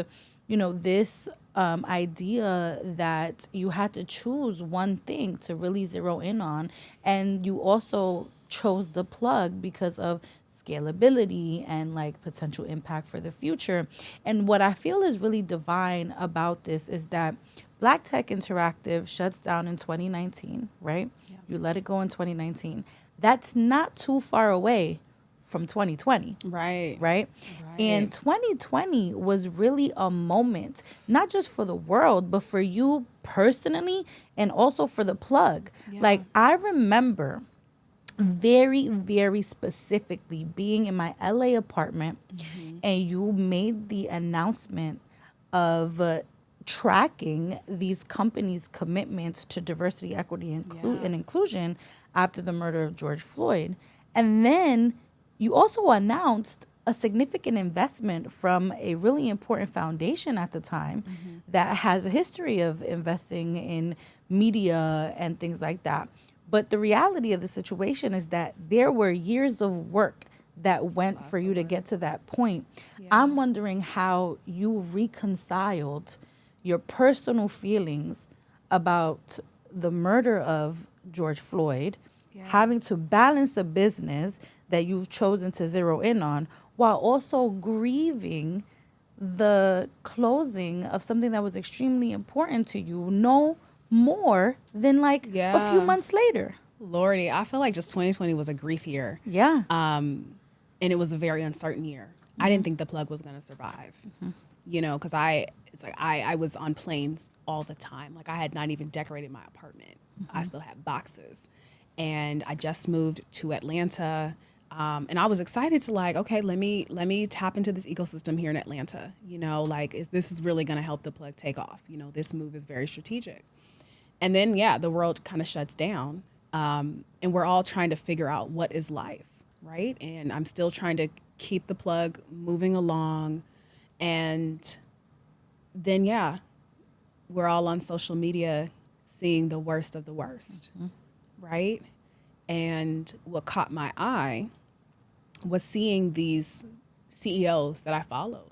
this idea that you had to choose one thing to really zero in on. And you also chose the plug because of scalability and like potential impact for the future. And what I feel is really divine about this is that Black Tech Interactive shuts down in 2019, right? Yeah. You let it go in 2019. That's not too far away from 2020. Right. And 2020 was really a moment, not just for the world, but for you personally and also for the plug. Yeah. Like, I remember very, very specifically being in my LA apartment and you made the announcement of tracking these companies' commitments to diversity, equity, and inclusion after the murder of George Floyd. And then you also announced a significant investment from a really important foundation at the time that has a history of investing in media and things like that. But the reality of the situation is that there were years of work that went for you to get to that point. Yeah. I'm wondering how you reconciled your personal feelings about the murder of George Floyd, having to balance a business that you've chosen to zero in on, while also grieving the closing of something that was extremely important to you, no more than like a few months later. Lordy, I feel like just 2020 was a grief year. Yeah. And it was a very uncertain year. I didn't think the plug was going to survive, you know, because I was on planes all the time. Like I had not even decorated my apartment. I still had boxes. And I just moved to Atlanta. And I was excited to like, okay, let me tap into this ecosystem here in Atlanta. You know, like this is really going to help the plug take off. You know, this move is very strategic. And then, yeah, the world kind of shuts down. And we're all trying to figure out what is life, right? And I'm still trying to keep the plug moving along. And then, yeah, we're all on social media seeing the worst of the worst, right? And what caught my eye was seeing these CEOs that I followed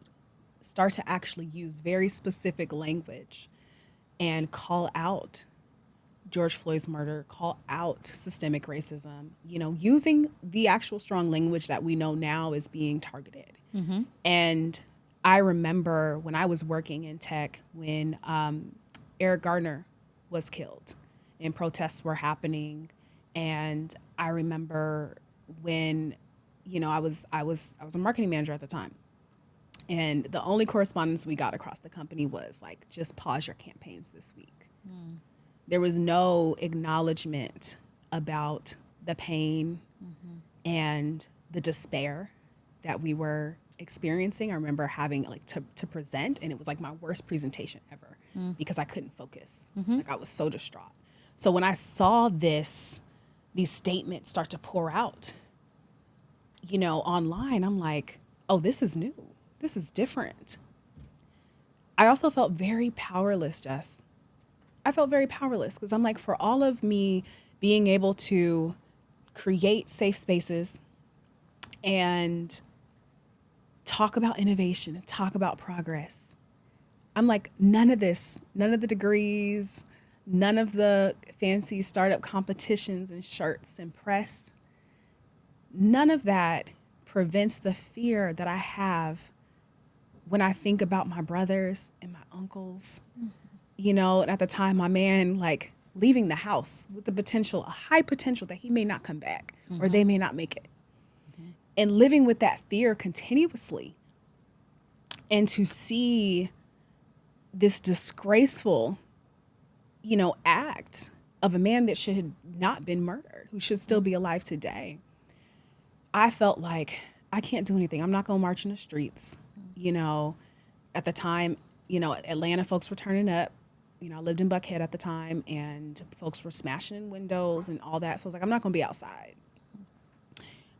start to actually use very specific language and call out George Floyd's murder, call out systemic racism, you know, using the actual strong language that we know now is being targeted. And I remember when I was working in tech, when Eric Gardner was killed and protests were happening. And I remember when, you know, I was a marketing manager at the time. And the only correspondence we got across the company was like, just pause your campaigns this week. There was no acknowledgement about the pain and the despair that we were experiencing. I remember having like to present, and it was like my worst presentation ever because I couldn't focus. Like I was so distraught. So when I saw these statements start to pour out, you know, online, I'm like, oh, this is new. This is different. I also felt very powerless, Jess. I felt very powerless because I'm like, for all of me being able to create safe spaces and talk about innovation and talk about progress, I'm like, none of this, none of the degrees, none of the fancy startup competitions and shirts and press, none of that prevents the fear that I have when I think about my brothers and my uncles. You know, and at the time, my man, like, leaving the house with the potential, a high potential that he may not come back or they may not make it. And living with that fear continuously. And to see this disgraceful, you know, act of a man that should have not been murdered, who should still be alive today, I felt like I can't do anything. I'm not going to march in the streets. You know, at the time, you know, Atlanta folks were turning up. You know, I lived in Buckhead at the time, and folks were smashing in windows and all that. So I was like, I'm not going to be outside.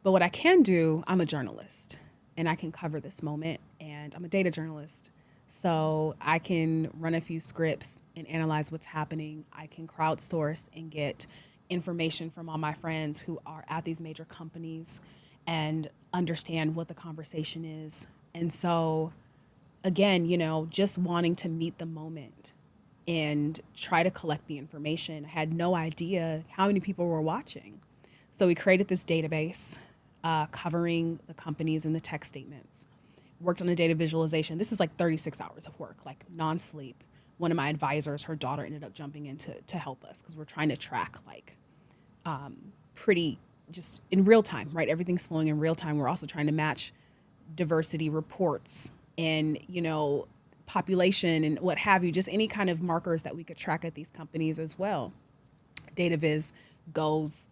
But what I can do, I'm a journalist, and I can cover this moment, and I'm a data journalist. So I can run a few scripts and analyze what's happening. I can crowdsource and get information from all my friends who are at these major companies and understand what the conversation is. And so, again, you know, just wanting to meet the moment and try to collect the information. I had no idea how many people were watching. So we created this database covering the companies and the tech statements. Worked on a data visualization. This is like 36 hours of work, like non-sleep. One of my advisors, her daughter ended up jumping in to help us because we're trying to track like pretty just in real time, right? Everything's flowing in real time. We're also trying to match diversity reports and, you know, population and what have you, just any kind of markers that we could track at these companies as well. DataViz goes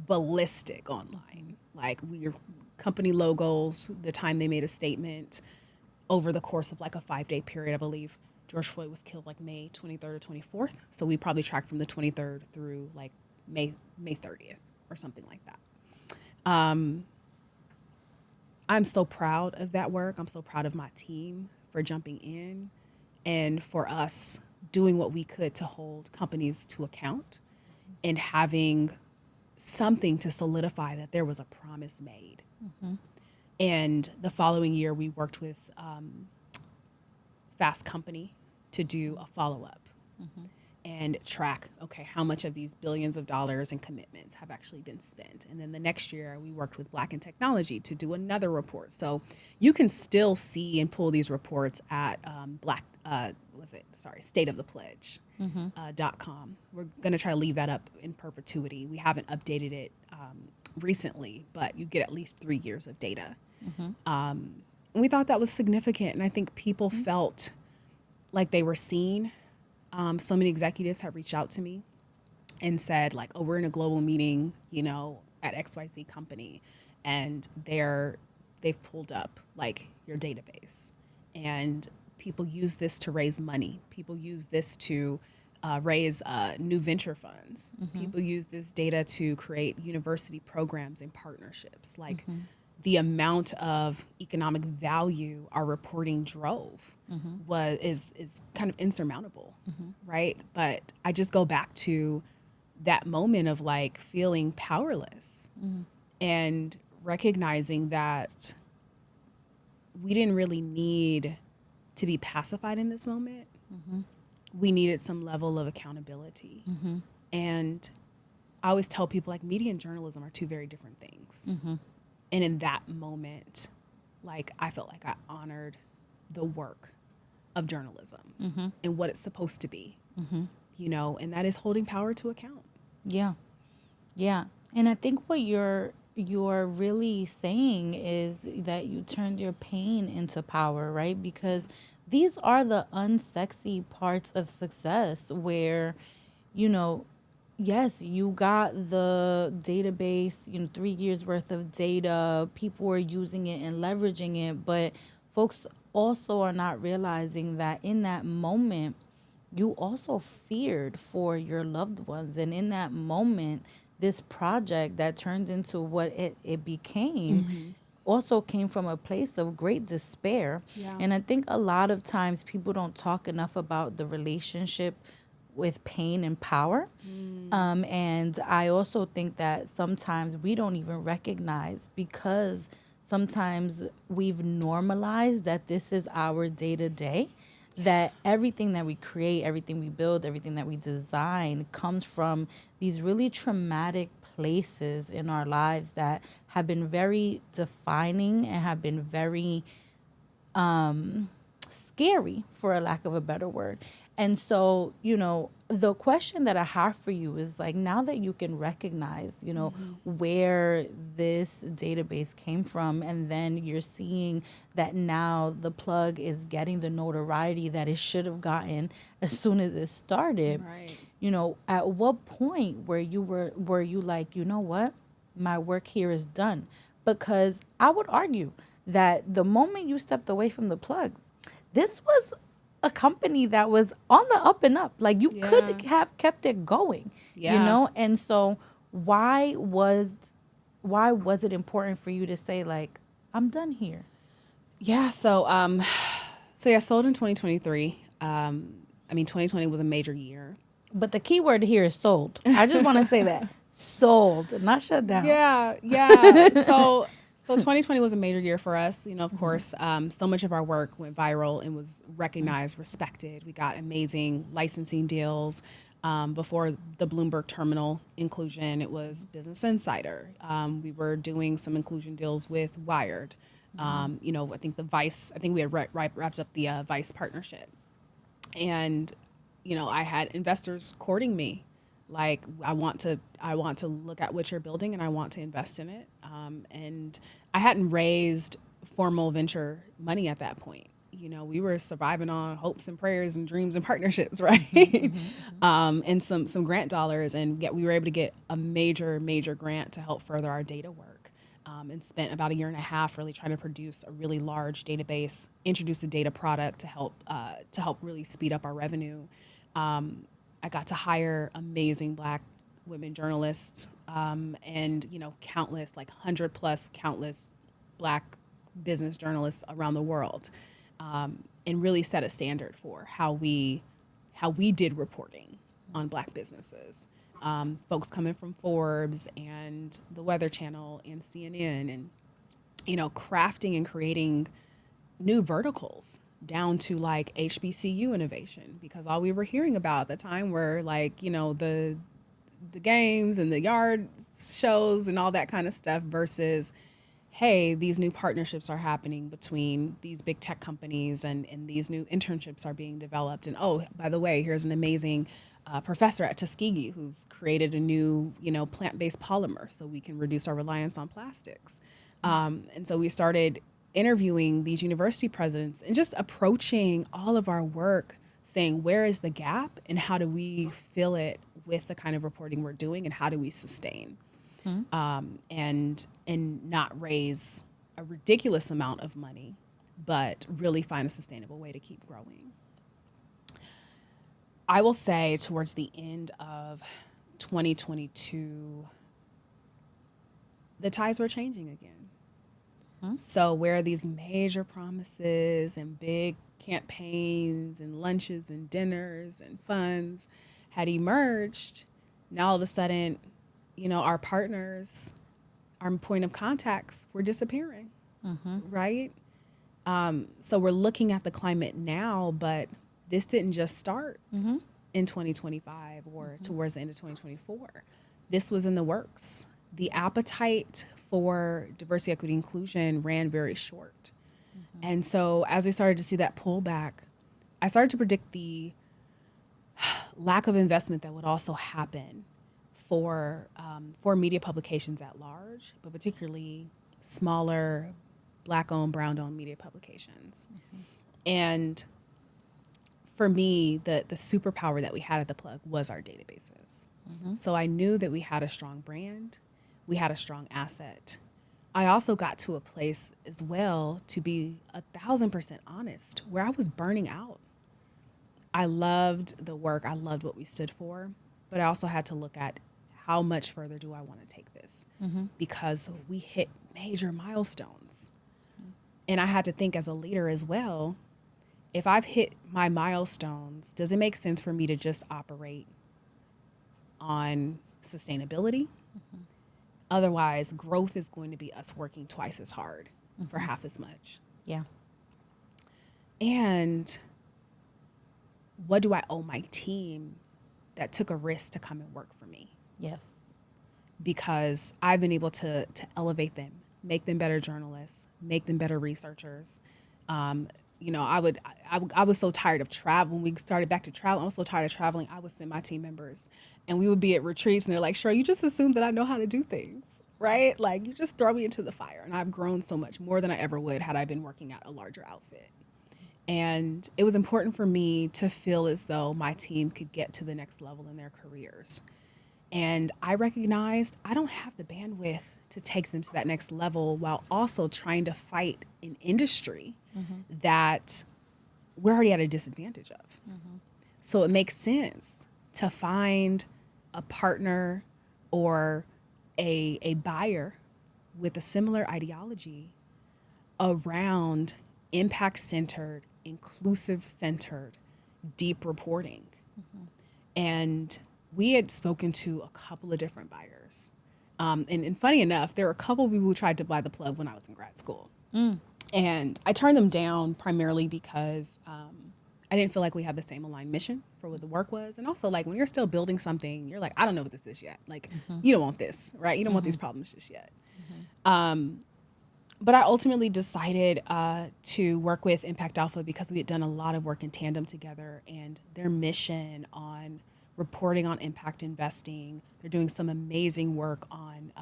ballistic online. Like we're company logos, the time they made a statement over the course of like a 5-day period, I believe. George Floyd was killed like May 23rd or 24th. So we probably tracked from the 23rd through like May 30th or something like that. I'm so proud of that work. I'm so proud of my team for jumping in and for us doing what we could to hold companies to account and having something to solidify that there was a promise made. And the following year, we worked with Fast Company to do a follow-up and track, okay, how much of these billions of dollars in commitments have actually been spent. And then the next year, we worked with Black in Technology to do another report. So you can still see and pull these reports at stateofthepledge.com. We're going to try to leave that up in perpetuity. We haven't updated it recently, but you get at least 3 years of data. we thought that was significant. And I think people felt like they were seen. So many executives have reached out to me and said like, oh, we're in a global meeting, at XYZ company, and they've pulled up like your database, and people use this to raise money. People use this to raise new venture funds. People use this data to create university programs and partnerships. Like the amount of economic value our reporting drove is kind of insurmountable, right? But I just go back to that moment of like feeling powerless and recognizing that we didn't really need to be pacified in this moment. We needed some level of accountability. And I always tell people like media and journalism are two very different things. And in that moment, like I felt like I honored the work of journalism and what it's supposed to be, and that is holding power to account. Yeah. Yeah. And I think what you're really saying is that you turned your pain into power, right? Because these are the unsexy parts of success where, yes, you got the database, 3 years worth of data, people are using it and leveraging it, but folks also are not realizing that in that moment, you also feared for your loved ones. And in that moment, this project that turned into what it became also came from a place of great despair. Yeah. And I think a lot of times people don't talk enough about the relationship with pain and power. And I also think that sometimes we don't even recognize, because sometimes we've normalized that this is our day to day, that everything that we create, everything we build, everything that we design comes from these really traumatic places in our lives that have been very defining and have been very scary, for a lack of a better word. And so, the question that I have for you is like, now that you can recognize, where this database came from, and then you're seeing that now the plug is getting the notoriety that it should have gotten as soon as it started. Right. At what point were you like, you know what, my work here is done? Because I would argue that the moment you stepped away from the plug, this was a company that was on the up and up. Like you could have kept it going, And so why was it important for you to say like, I'm done here? Yeah. So I sold in 2023. 2020 was a major year. But the key word here is sold. I just want to say that. Sold, not shut down. Yeah. So 2020 was a major year for us. Of course, so much of our work went viral and was recognized, respected. We got amazing licensing deals. Before the Bloomberg Terminal inclusion, it was Business Insider. We were doing some inclusion deals with Wired. I think we had wrapped up the Vice partnership. And, I had investors courting me. Like, I want to look at what you're building and I want to invest in it. And I hadn't raised formal venture money at that point. We were surviving on hopes and prayers and dreams and partnerships, right? And some grant dollars. And yet we were able to get a major grant to help further our data work. And spent about a year and a half really trying to produce a really large database, introduce a data product to help really speed up our revenue. I got to hire amazing Black women journalists, and countless, like 100+ countless Black business journalists around the world, and really set a standard for how we did reporting on Black businesses. Folks coming from Forbes and the Weather Channel and CNN, and crafting and creating new verticals down to like HBCU innovation, because all we were hearing about at the time were like, the games and the yard shows and all that kind of stuff, versus, hey, these new partnerships are happening between these big tech companies and these new internships are being developed. And oh, by the way, here's an amazing professor at Tuskegee who's created a new, plant-based polymer so we can reduce our reliance on plastics. And so we started interviewing these university presidents and just approaching all of our work saying, where is the gap and how do we fill it with the kind of reporting we're doing and how do we sustain and not raise a ridiculous amount of money, but really find a sustainable way to keep growing. I will say towards the end of 2022, the tides were changing again. So where these major promises and big campaigns and lunches and dinners and funds had emerged, now all of a sudden, our partners, our point of contacts were disappearing, right? So we're looking at the climate now, but this didn't just start in 2025 or towards the end of 2024. This was in the works. The appetite for diversity, equity, inclusion ran very short. And so as we started to see that pullback, I started to predict the lack of investment that would also happen for media publications at large, but particularly smaller Black-owned, brown-owned media publications. And for me, the superpower that we had at the Plug was our databases. So I knew that we had a strong brand. We had a strong asset. I also got to a place as well, to be 1,000% honest, where I was burning out. I loved the work. I loved what we stood for, but I also had to look at how much further do I want to take this? Because we hit major milestones. And I had to think as a leader as well, if I've hit my milestones, does it make sense for me to just operate on sustainability? Otherwise, growth is going to be us working twice as hard for half as much. Yeah. And what do I owe my team that took a risk to come and work for me? Yes. Because I've been able to elevate them, make them better journalists, make them better researchers. I was so tired of travel. When we started back to travel, I was so tired of traveling. I would send my team members and we would be at retreats and they're like, Sherrell, you just assume that I know how to do things, right? Like you just throw me into the fire. And I've grown so much more than I ever would had I been working at a larger outfit. And it was important for me to feel as though my team could get to the next level in their careers. And I recognized I don't have the bandwidth to take them to that next level while also trying to fight an industry that we're already at a disadvantage of. So it makes sense to find a partner or a buyer with a similar ideology around impact-centered, inclusive-centered, deep reporting. And we had spoken to a couple of different buyers. And funny enough, there were a couple of people who tried to buy the Plug when I was in grad school. And I turned them down primarily because I didn't feel like we had the same aligned mission for what the work was. And also, like, when you're still building something, you're like, I don't know what this is yet. Like, you don't want this, right? You don't want these problems just yet. But I ultimately decided to work with ImpactAlpha because we had done a lot of work in tandem together, and their mission on reporting on impact investing. They're doing some amazing work on,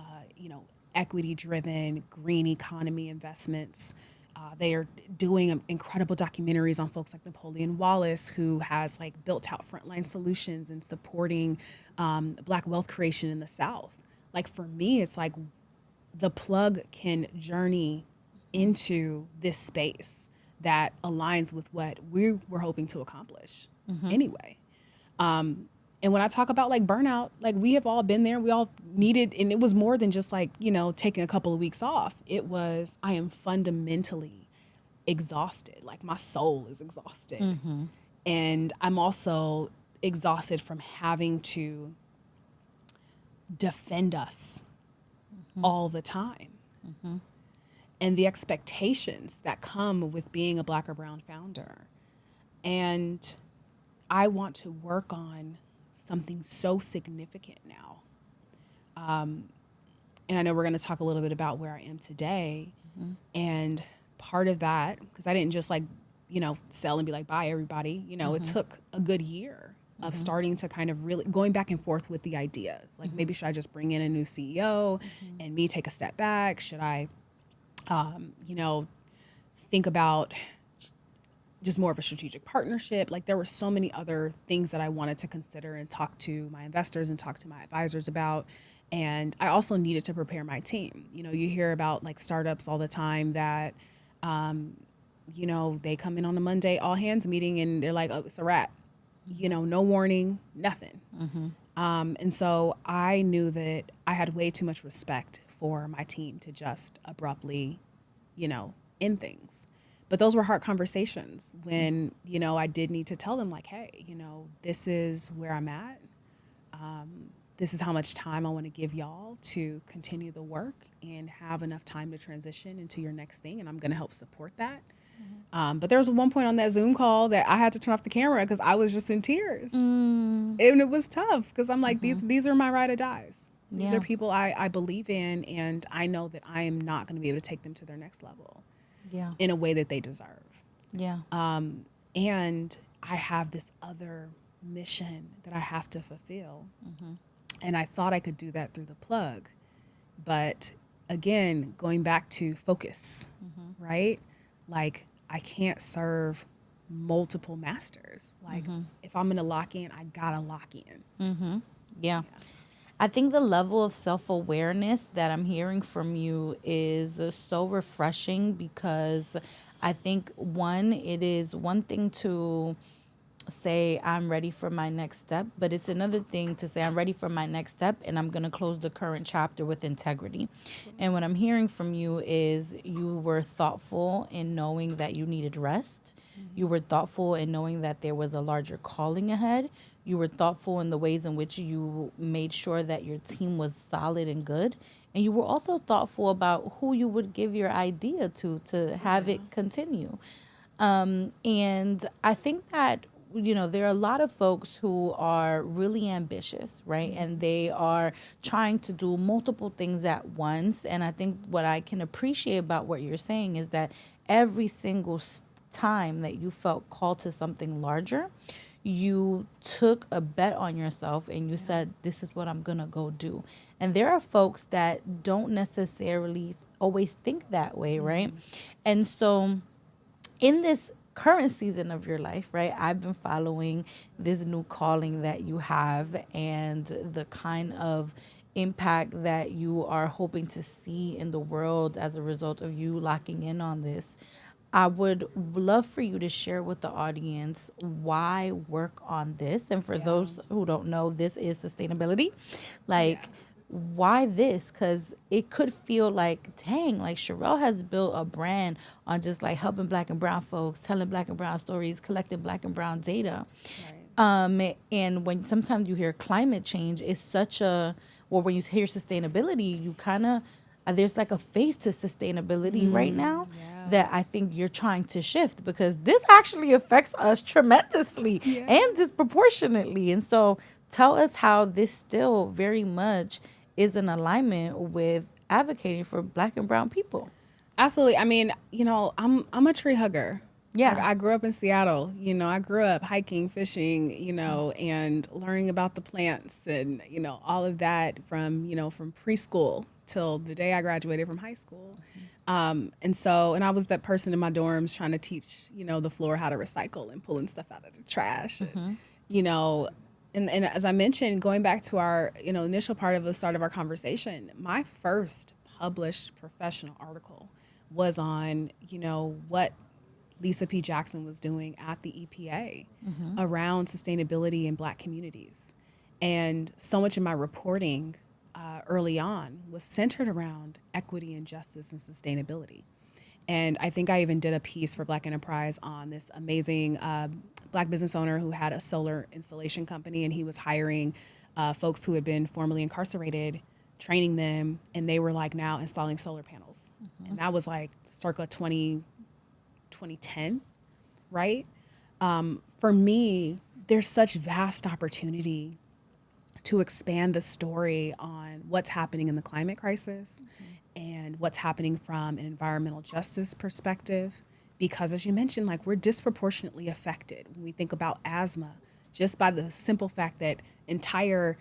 equity-driven green economy investments. They are doing incredible documentaries on folks like Napoleon Wallace, who has built out frontline solutions and supporting Black wealth creation in the South. Like for me, it's like the Plug can journey into this space that aligns with what we were hoping to accomplish anyway. And when I talk about burnout, we have all been there. We all needed, and it was more than just taking a couple of weeks off. It was, I am fundamentally exhausted. My soul is exhausted. And I'm also exhausted from having to defend us all the time. And the expectations that come with being a Black or brown founder. And I want to work on something so significant now. And I know we're going to talk a little bit about where I am today. And part of that, because I didn't just sell and be like, bye everybody. It took a good year of starting to kind of really going back and forth with the idea. Maybe should I just bring in a new CEO and me take a step back? Should I, think about just more of a strategic partnership. Like there were so many other things that I wanted to consider and talk to my investors and talk to my advisors about. And I also needed to prepare my team. You know, you hear about like startups all the time that, you know, they come in on a Monday all hands meeting and they're like, oh, it's a wrap. You know, no warning, nothing. And so I knew that I had way too much respect for my team to just abruptly, you know, end things. But those were hard conversations when, you know, I did need to tell them like, hey, you know, this is where I'm at. This is how much time I want to give y'all to continue the work and have enough time to transition into your next thing. And I'm going to help support that. But there was one point on that Zoom call that I had to turn off the camera because I was just in tears. And it was tough because I'm like, these are my ride or dies. These are people I believe in, and I know that I am not going to be able to take them to their next level in a way that they deserve. And I have this other mission that I have to fulfill. And I thought I could do that through the plug. But again, going back to focus, right? Like, I can't serve multiple masters. Like, if I'm going to lock in, I got to lock in. Yeah. I think the level of self-awareness that I'm hearing from you is so refreshing because I think, one, it is one thing to say I'm ready for my next step, but it's another thing to say I'm ready for my next step and I'm going to close the current chapter with integrity. And what I'm hearing from you is you were thoughtful in knowing that you needed rest. You were thoughtful in knowing that there was a larger calling ahead. You were thoughtful in the ways in which you made sure that your team was solid and good. And you were also thoughtful about who you would give your idea to have it continue. And I think that, you know, there are a lot of folks who are really ambitious, right? And they are trying to do multiple things at once. And I think what I can appreciate about what you're saying is that every single time that you felt called to something larger, you took a bet on yourself and you said, this is what I'm going to go do. And there are folks that don't necessarily always think that way, right? And so in this current season of your life, right, I've been following this new calling that you have and the kind of impact that you are hoping to see in the world as a result of you locking in on this. I would love for you to share with the audience why work on this. And for those who don't know, this is sustainability. Like, why this? Because it could feel like, dang, like Sherrell has built a brand on just like helping Black and brown folks, telling Black and brown stories, collecting Black and brown data. And when sometimes you hear climate change, it's such a, well, when you hear sustainability, you kind of, there's like a face to sustainability right now that I think you're trying to shift because this actually affects us tremendously and disproportionately. And so tell us how this still very much is in alignment with advocating for Black and brown people. Absolutely. I mean, you know, I'm a tree hugger. Yeah. I grew up in Seattle. You know, I grew up hiking, fishing, you know, and learning about the plants and, you know, all of that from, you know, from preschool till the day I graduated from high school. And I was that person in my dorms trying to teach, you know, the floor how to recycle and pulling stuff out of the trash. And, you know, and as I mentioned, going back to our, you know, initial part of the start of our conversation, my first published professional article was on, you know, what Lisa P. Jackson was doing at the EPA around sustainability in Black communities. And so much of my reporting early on was centered around equity and justice and sustainability. And I think I even did a piece for Black Enterprise on this amazing Black business owner who had a solar installation company, and he was hiring folks who had been formerly incarcerated, training them, and they were like now installing solar panels. And that was like circa 2010, right? For me, there's such vast opportunity to expand the story on what's happening in the climate crisis and what's happening from an environmental justice perspective. Because as you mentioned, like we're disproportionately affected when we think about asthma, just by the simple fact that entire,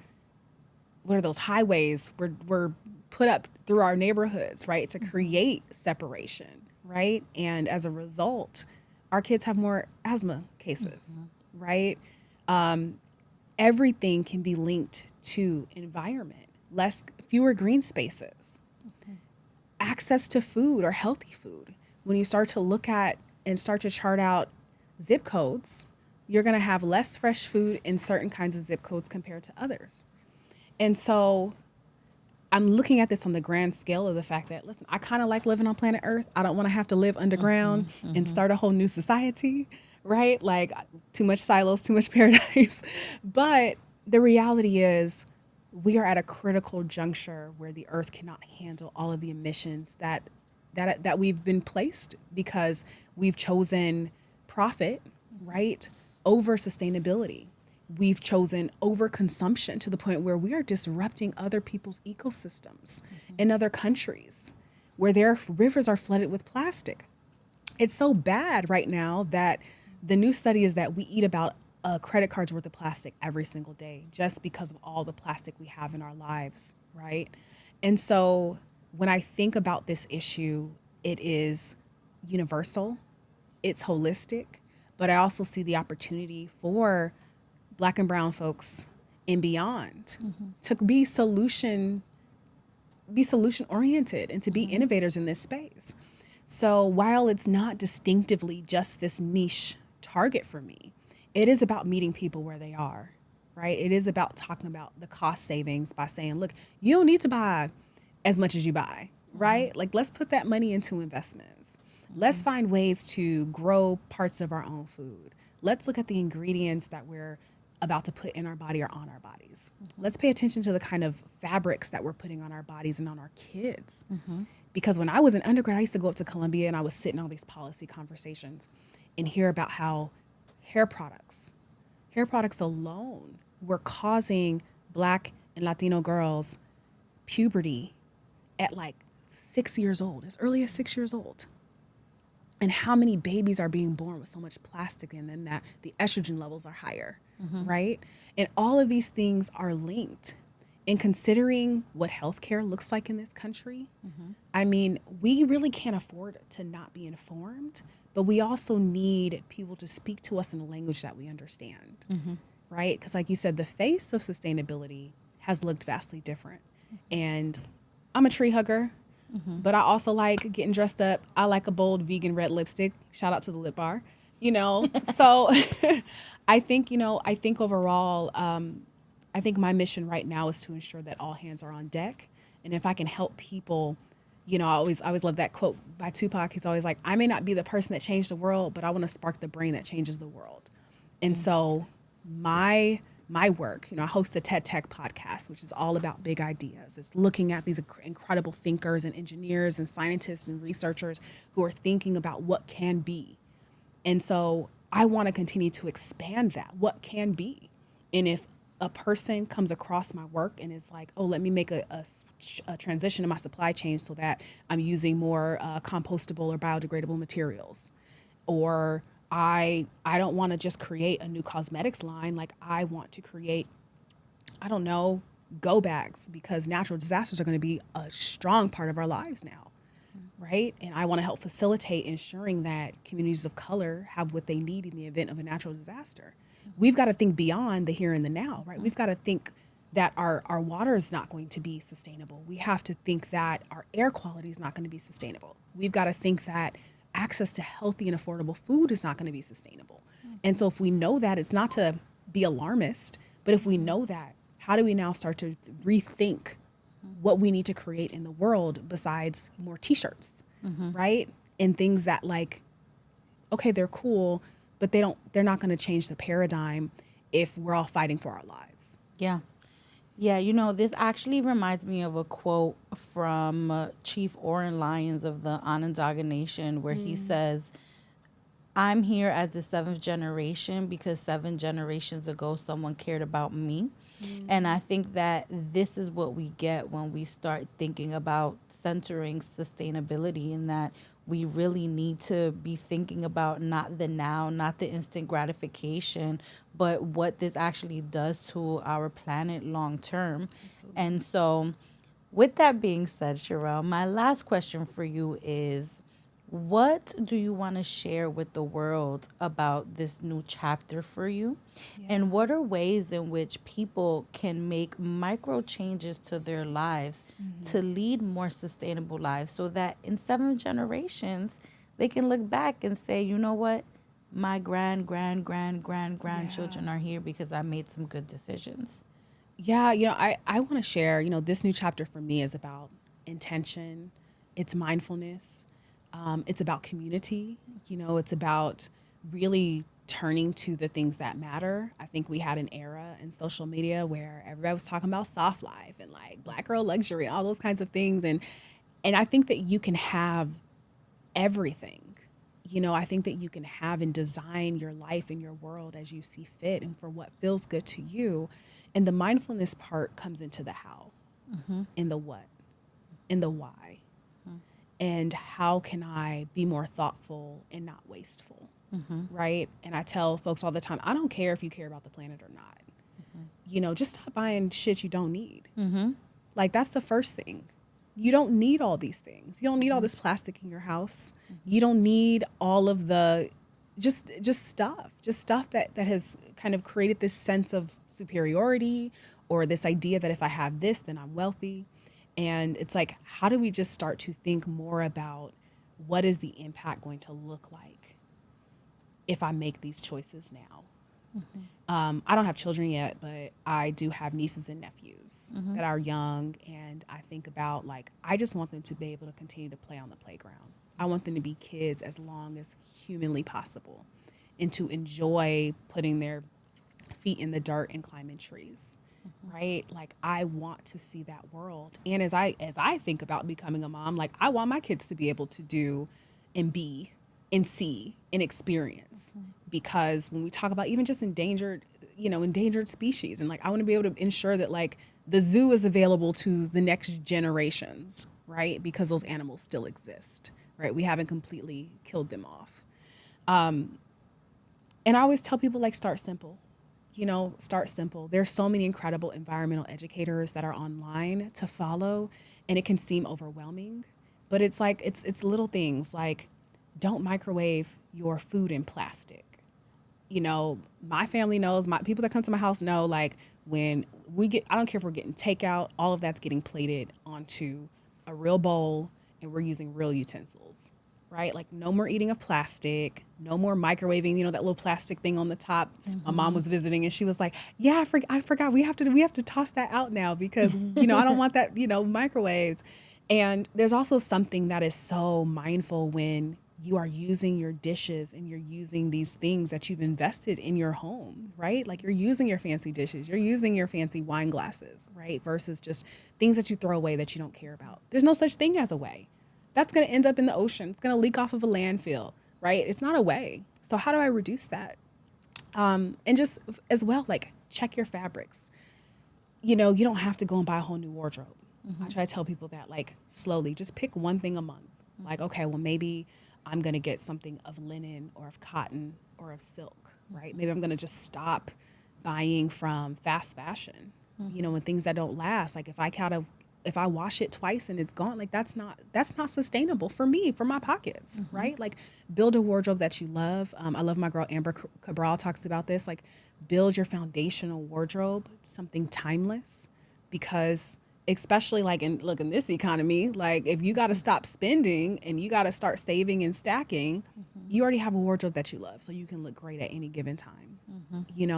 what are those highways were put up through our neighborhoods, right? To create separation, right? And as a result, our kids have more asthma cases, right? Everything can be linked to environment, fewer green spaces, access to food or healthy food. When you start to look at and start to chart out zip codes, you're going to have less fresh food in certain kinds of zip codes compared to others. And so I'm looking at this on the grand scale of the fact that, listen, I kind of like living on planet Earth. I don't want to have to live underground and start a whole new society, right? Like too much silos, too much paradise. But the reality is we are at a critical juncture where the Earth cannot handle all of the emissions that we've been placed because we've chosen profit, right, over sustainability. We've chosen overconsumption to the point where we are disrupting other people's ecosystems in other countries where their rivers are flooded with plastic. It's so bad right now that the new study is that we eat about a credit card's worth of plastic every single day just because of all the plastic we have in our lives, right? And so when I think about this issue, it is universal, it's holistic, but I also see the opportunity for Black and brown folks and beyond to be solution oriented and to be innovators in this space. So while it's not distinctively just this niche target for me, it is about meeting people where they are, right? It is about talking about the cost savings by saying, look, you don't need to buy as much as you buy, right? Like, let's put that money into investments. Let's find ways to grow parts of our own food. Let's look at the ingredients that we're about to put in our body or on our bodies. Let's pay attention to the kind of fabrics that we're putting on our bodies and on our kids. Because when I was in undergrad, I used to go up to Columbia and I was sit in all these policy conversations and hear about how hair products alone were causing Black and Latino girls puberty at like 6 years old, as early as 6 years old. And how many babies are being born with so much plastic in them that the estrogen levels are higher, right? And all of these things are linked. And considering what healthcare looks like in this country, I mean, we really can't afford to not be informed, but we also need people to speak to us in a language that we understand, right? Because like you said, the face of sustainability has looked vastly different. And I'm a tree hugger. But I also like getting dressed up. I like a bold vegan red lipstick. Shout out to the Lip Bar, So I think overall, I think my mission right now is to ensure that all hands are on deck. And if I can help people, I always love that quote by Tupac. He's always like, I may not be the person that changed the world, but I want to spark the brain that changes the world. And so my work, I host a TED Tech podcast, which is all about big ideas. It's looking at these incredible thinkers and engineers and scientists and researchers who are thinking about what can be. And so I want to continue to expand that, what can be. And if a person comes across my work and is like, oh, let me make a transition in my supply chain so that I'm using more compostable or biodegradable materials, or I don't want to just create a new cosmetics line. Like, I want to create, go bags, because natural disasters are going to be a strong part of our lives now, right? And I want to help facilitate ensuring that communities of color have what they need in the event of a natural disaster. We've got to think beyond the here and the now, right? We've got to think that our water is not going to be sustainable. We have to think that our air quality is not going to be sustainable. We've got to think that access to healthy and affordable food is not going to be sustainable. And so if we know that, it's not to be alarmist, but if we know that, how do we now start to rethink what we need to create in the world besides more t-shirts, right? And things that, like, okay, they're cool, but they're not going to change the paradigm if we're all fighting for our lives. Yeah. Yeah, this actually reminds me of a quote from Chief Oren Lyons of the Onondaga Nation, where he says, I'm here as the seventh generation because 7 generations ago someone cared about me. And I think that this is what we get when we start thinking about centering sustainability, in that we really need to be thinking about not the now, not the instant gratification, but what this actually does to our planet long term. Absolutely. And so with that being said, Sherrell, my last question for you is, What do you want to share with the world about this new chapter for you? And what are ways in which people can make micro changes to their lives to lead more sustainable lives so that in 7 generations, they can look back and say, you know what? My grandchildren are here because I made some good decisions. Yeah, I want to share, this new chapter for me is about intention, it's mindfulness, it's about community, it's about really turning to the things that matter. I think we had an era in social media where everybody was talking about soft life and like black girl luxury, all those kinds of things. And I think that you can have everything. I think that you can have and design your life and your world as you see fit and for what feels good to you. And the mindfulness part comes into the how, and the what, and the why. And how can I be more thoughtful and not wasteful, right? And I tell folks all the time, I don't care if you care about the planet or not. Just stop buying shit you don't need. Like, that's the first thing. You don't need all these things. You don't need all this plastic in your house. You don't need all of the just stuff that has kind of created this sense of superiority, or this idea that if I have this, then I'm wealthy. And it's like, how do we just start to think more about what is the impact going to look like if I make these choices now? I don't have children yet, but I do have nieces and nephews that are young. And I think about, like, I just want them to be able to continue to play on the playground. I want them to be kids as long as humanly possible and to enjoy putting their feet in the dirt and climbing trees, right? Like, I want to see that world. And as I think about becoming a mom, like, I want my kids to be able to do and be and see and experience. Because when we talk about even just endangered species, and like, I want to be able to ensure that like the zoo is available to the next generations, right? Because those animals still exist, right? We haven't completely killed them off. And I always tell people, like, start simple. Start simple. There's so many incredible environmental educators that are online to follow, and it can seem overwhelming, but it's like, it's little things like, don't microwave your food in plastic. My family knows, my people that come to my house know, like, when I don't care if we're getting takeout, all of that's getting plated onto a real bowl, and we're using real utensils, right? Like, no more eating of plastic, no more microwaving, that little plastic thing on the top. My mom was visiting and she was like, yeah, I forgot. We have to toss that out now because, I don't want that, microwaved. And there's also something that is so mindful when you are using your dishes and you're using these things that you've invested in your home, right? Like, you're using your fancy dishes, you're using your fancy wine glasses, right? Versus just things that you throw away that you don't care about. There's no such thing as a way. That's going to end up in the ocean. It's going to leak off of a landfill, right? It's not a way. So how do I reduce that? And just as well, like, check your fabrics. You don't have to go and buy a whole new wardrobe. I try to tell people that, like, slowly, just pick one thing a month. Like, okay, well, maybe I'm going to get something of linen or of cotton or of silk, right? Maybe I'm going to just stop buying from fast fashion, and things that don't last. Like, if I wash it twice and it's gone, like, that's not sustainable for me, for my pockets, right? Like, build a wardrobe that you love. I love my girl Amber Cabral talks about this, like, build your foundational wardrobe, something timeless, because especially like in this economy, like, if you got to stop spending and you got to start saving and stacking, you already have a wardrobe that you love, so you can look great at any given time.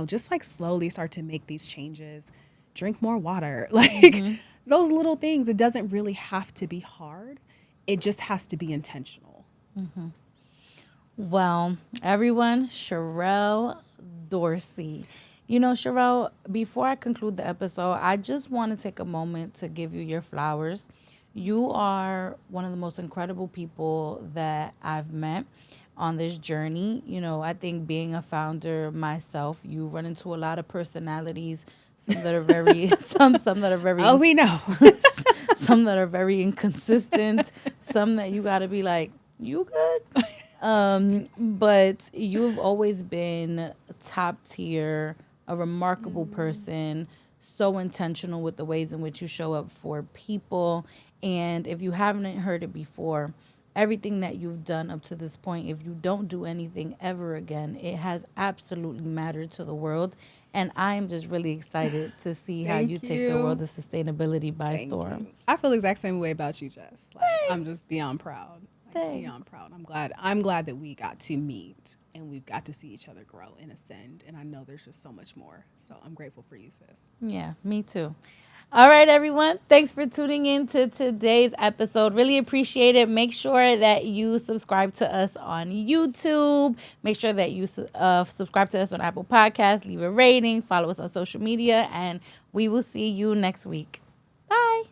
Just like slowly start to make these changes. Drink more water, like those little things. It doesn't really have to be hard. It just has to be intentional. Well, everyone, Sherrell Dorsey. Sherrell, before I conclude the episode, I just want to take a moment to give you your flowers. You are one of the most incredible people that I've met on this journey. I think being a founder myself, you run into a lot of personalities, some that are very, some that are very, Oh, we know. some that are very inconsistent, some that you got to be like, you good? But you've always been top tier, a remarkable person, so intentional with the ways in which you show up for people. And if you haven't heard it before, everything that you've done up to this point, if you don't do anything ever again, it has absolutely mattered to the world. And I am just really excited to see how you take the world of sustainability by storm. I feel the exact same way about you, Jess. Like, I'm just beyond proud. Beyond proud. I'm glad that we got to meet and we've got to see each other grow and ascend. And I know there's just so much more. So I'm grateful for you, sis. Yeah, me too. All right, everyone. Thanks for tuning in to today's episode. Really appreciate it. Make sure that you subscribe to us on YouTube. Make sure that you subscribe to us on Apple Podcasts. Leave a rating. Follow us on social media. And we will see you next week. Bye.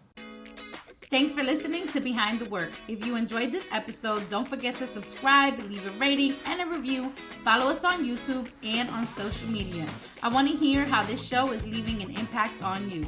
Thanks for listening to Behind the Work. If you enjoyed this episode, don't forget to subscribe, leave a rating and a review. Follow us on YouTube and on social media. I want to hear how this show is leaving an impact on you.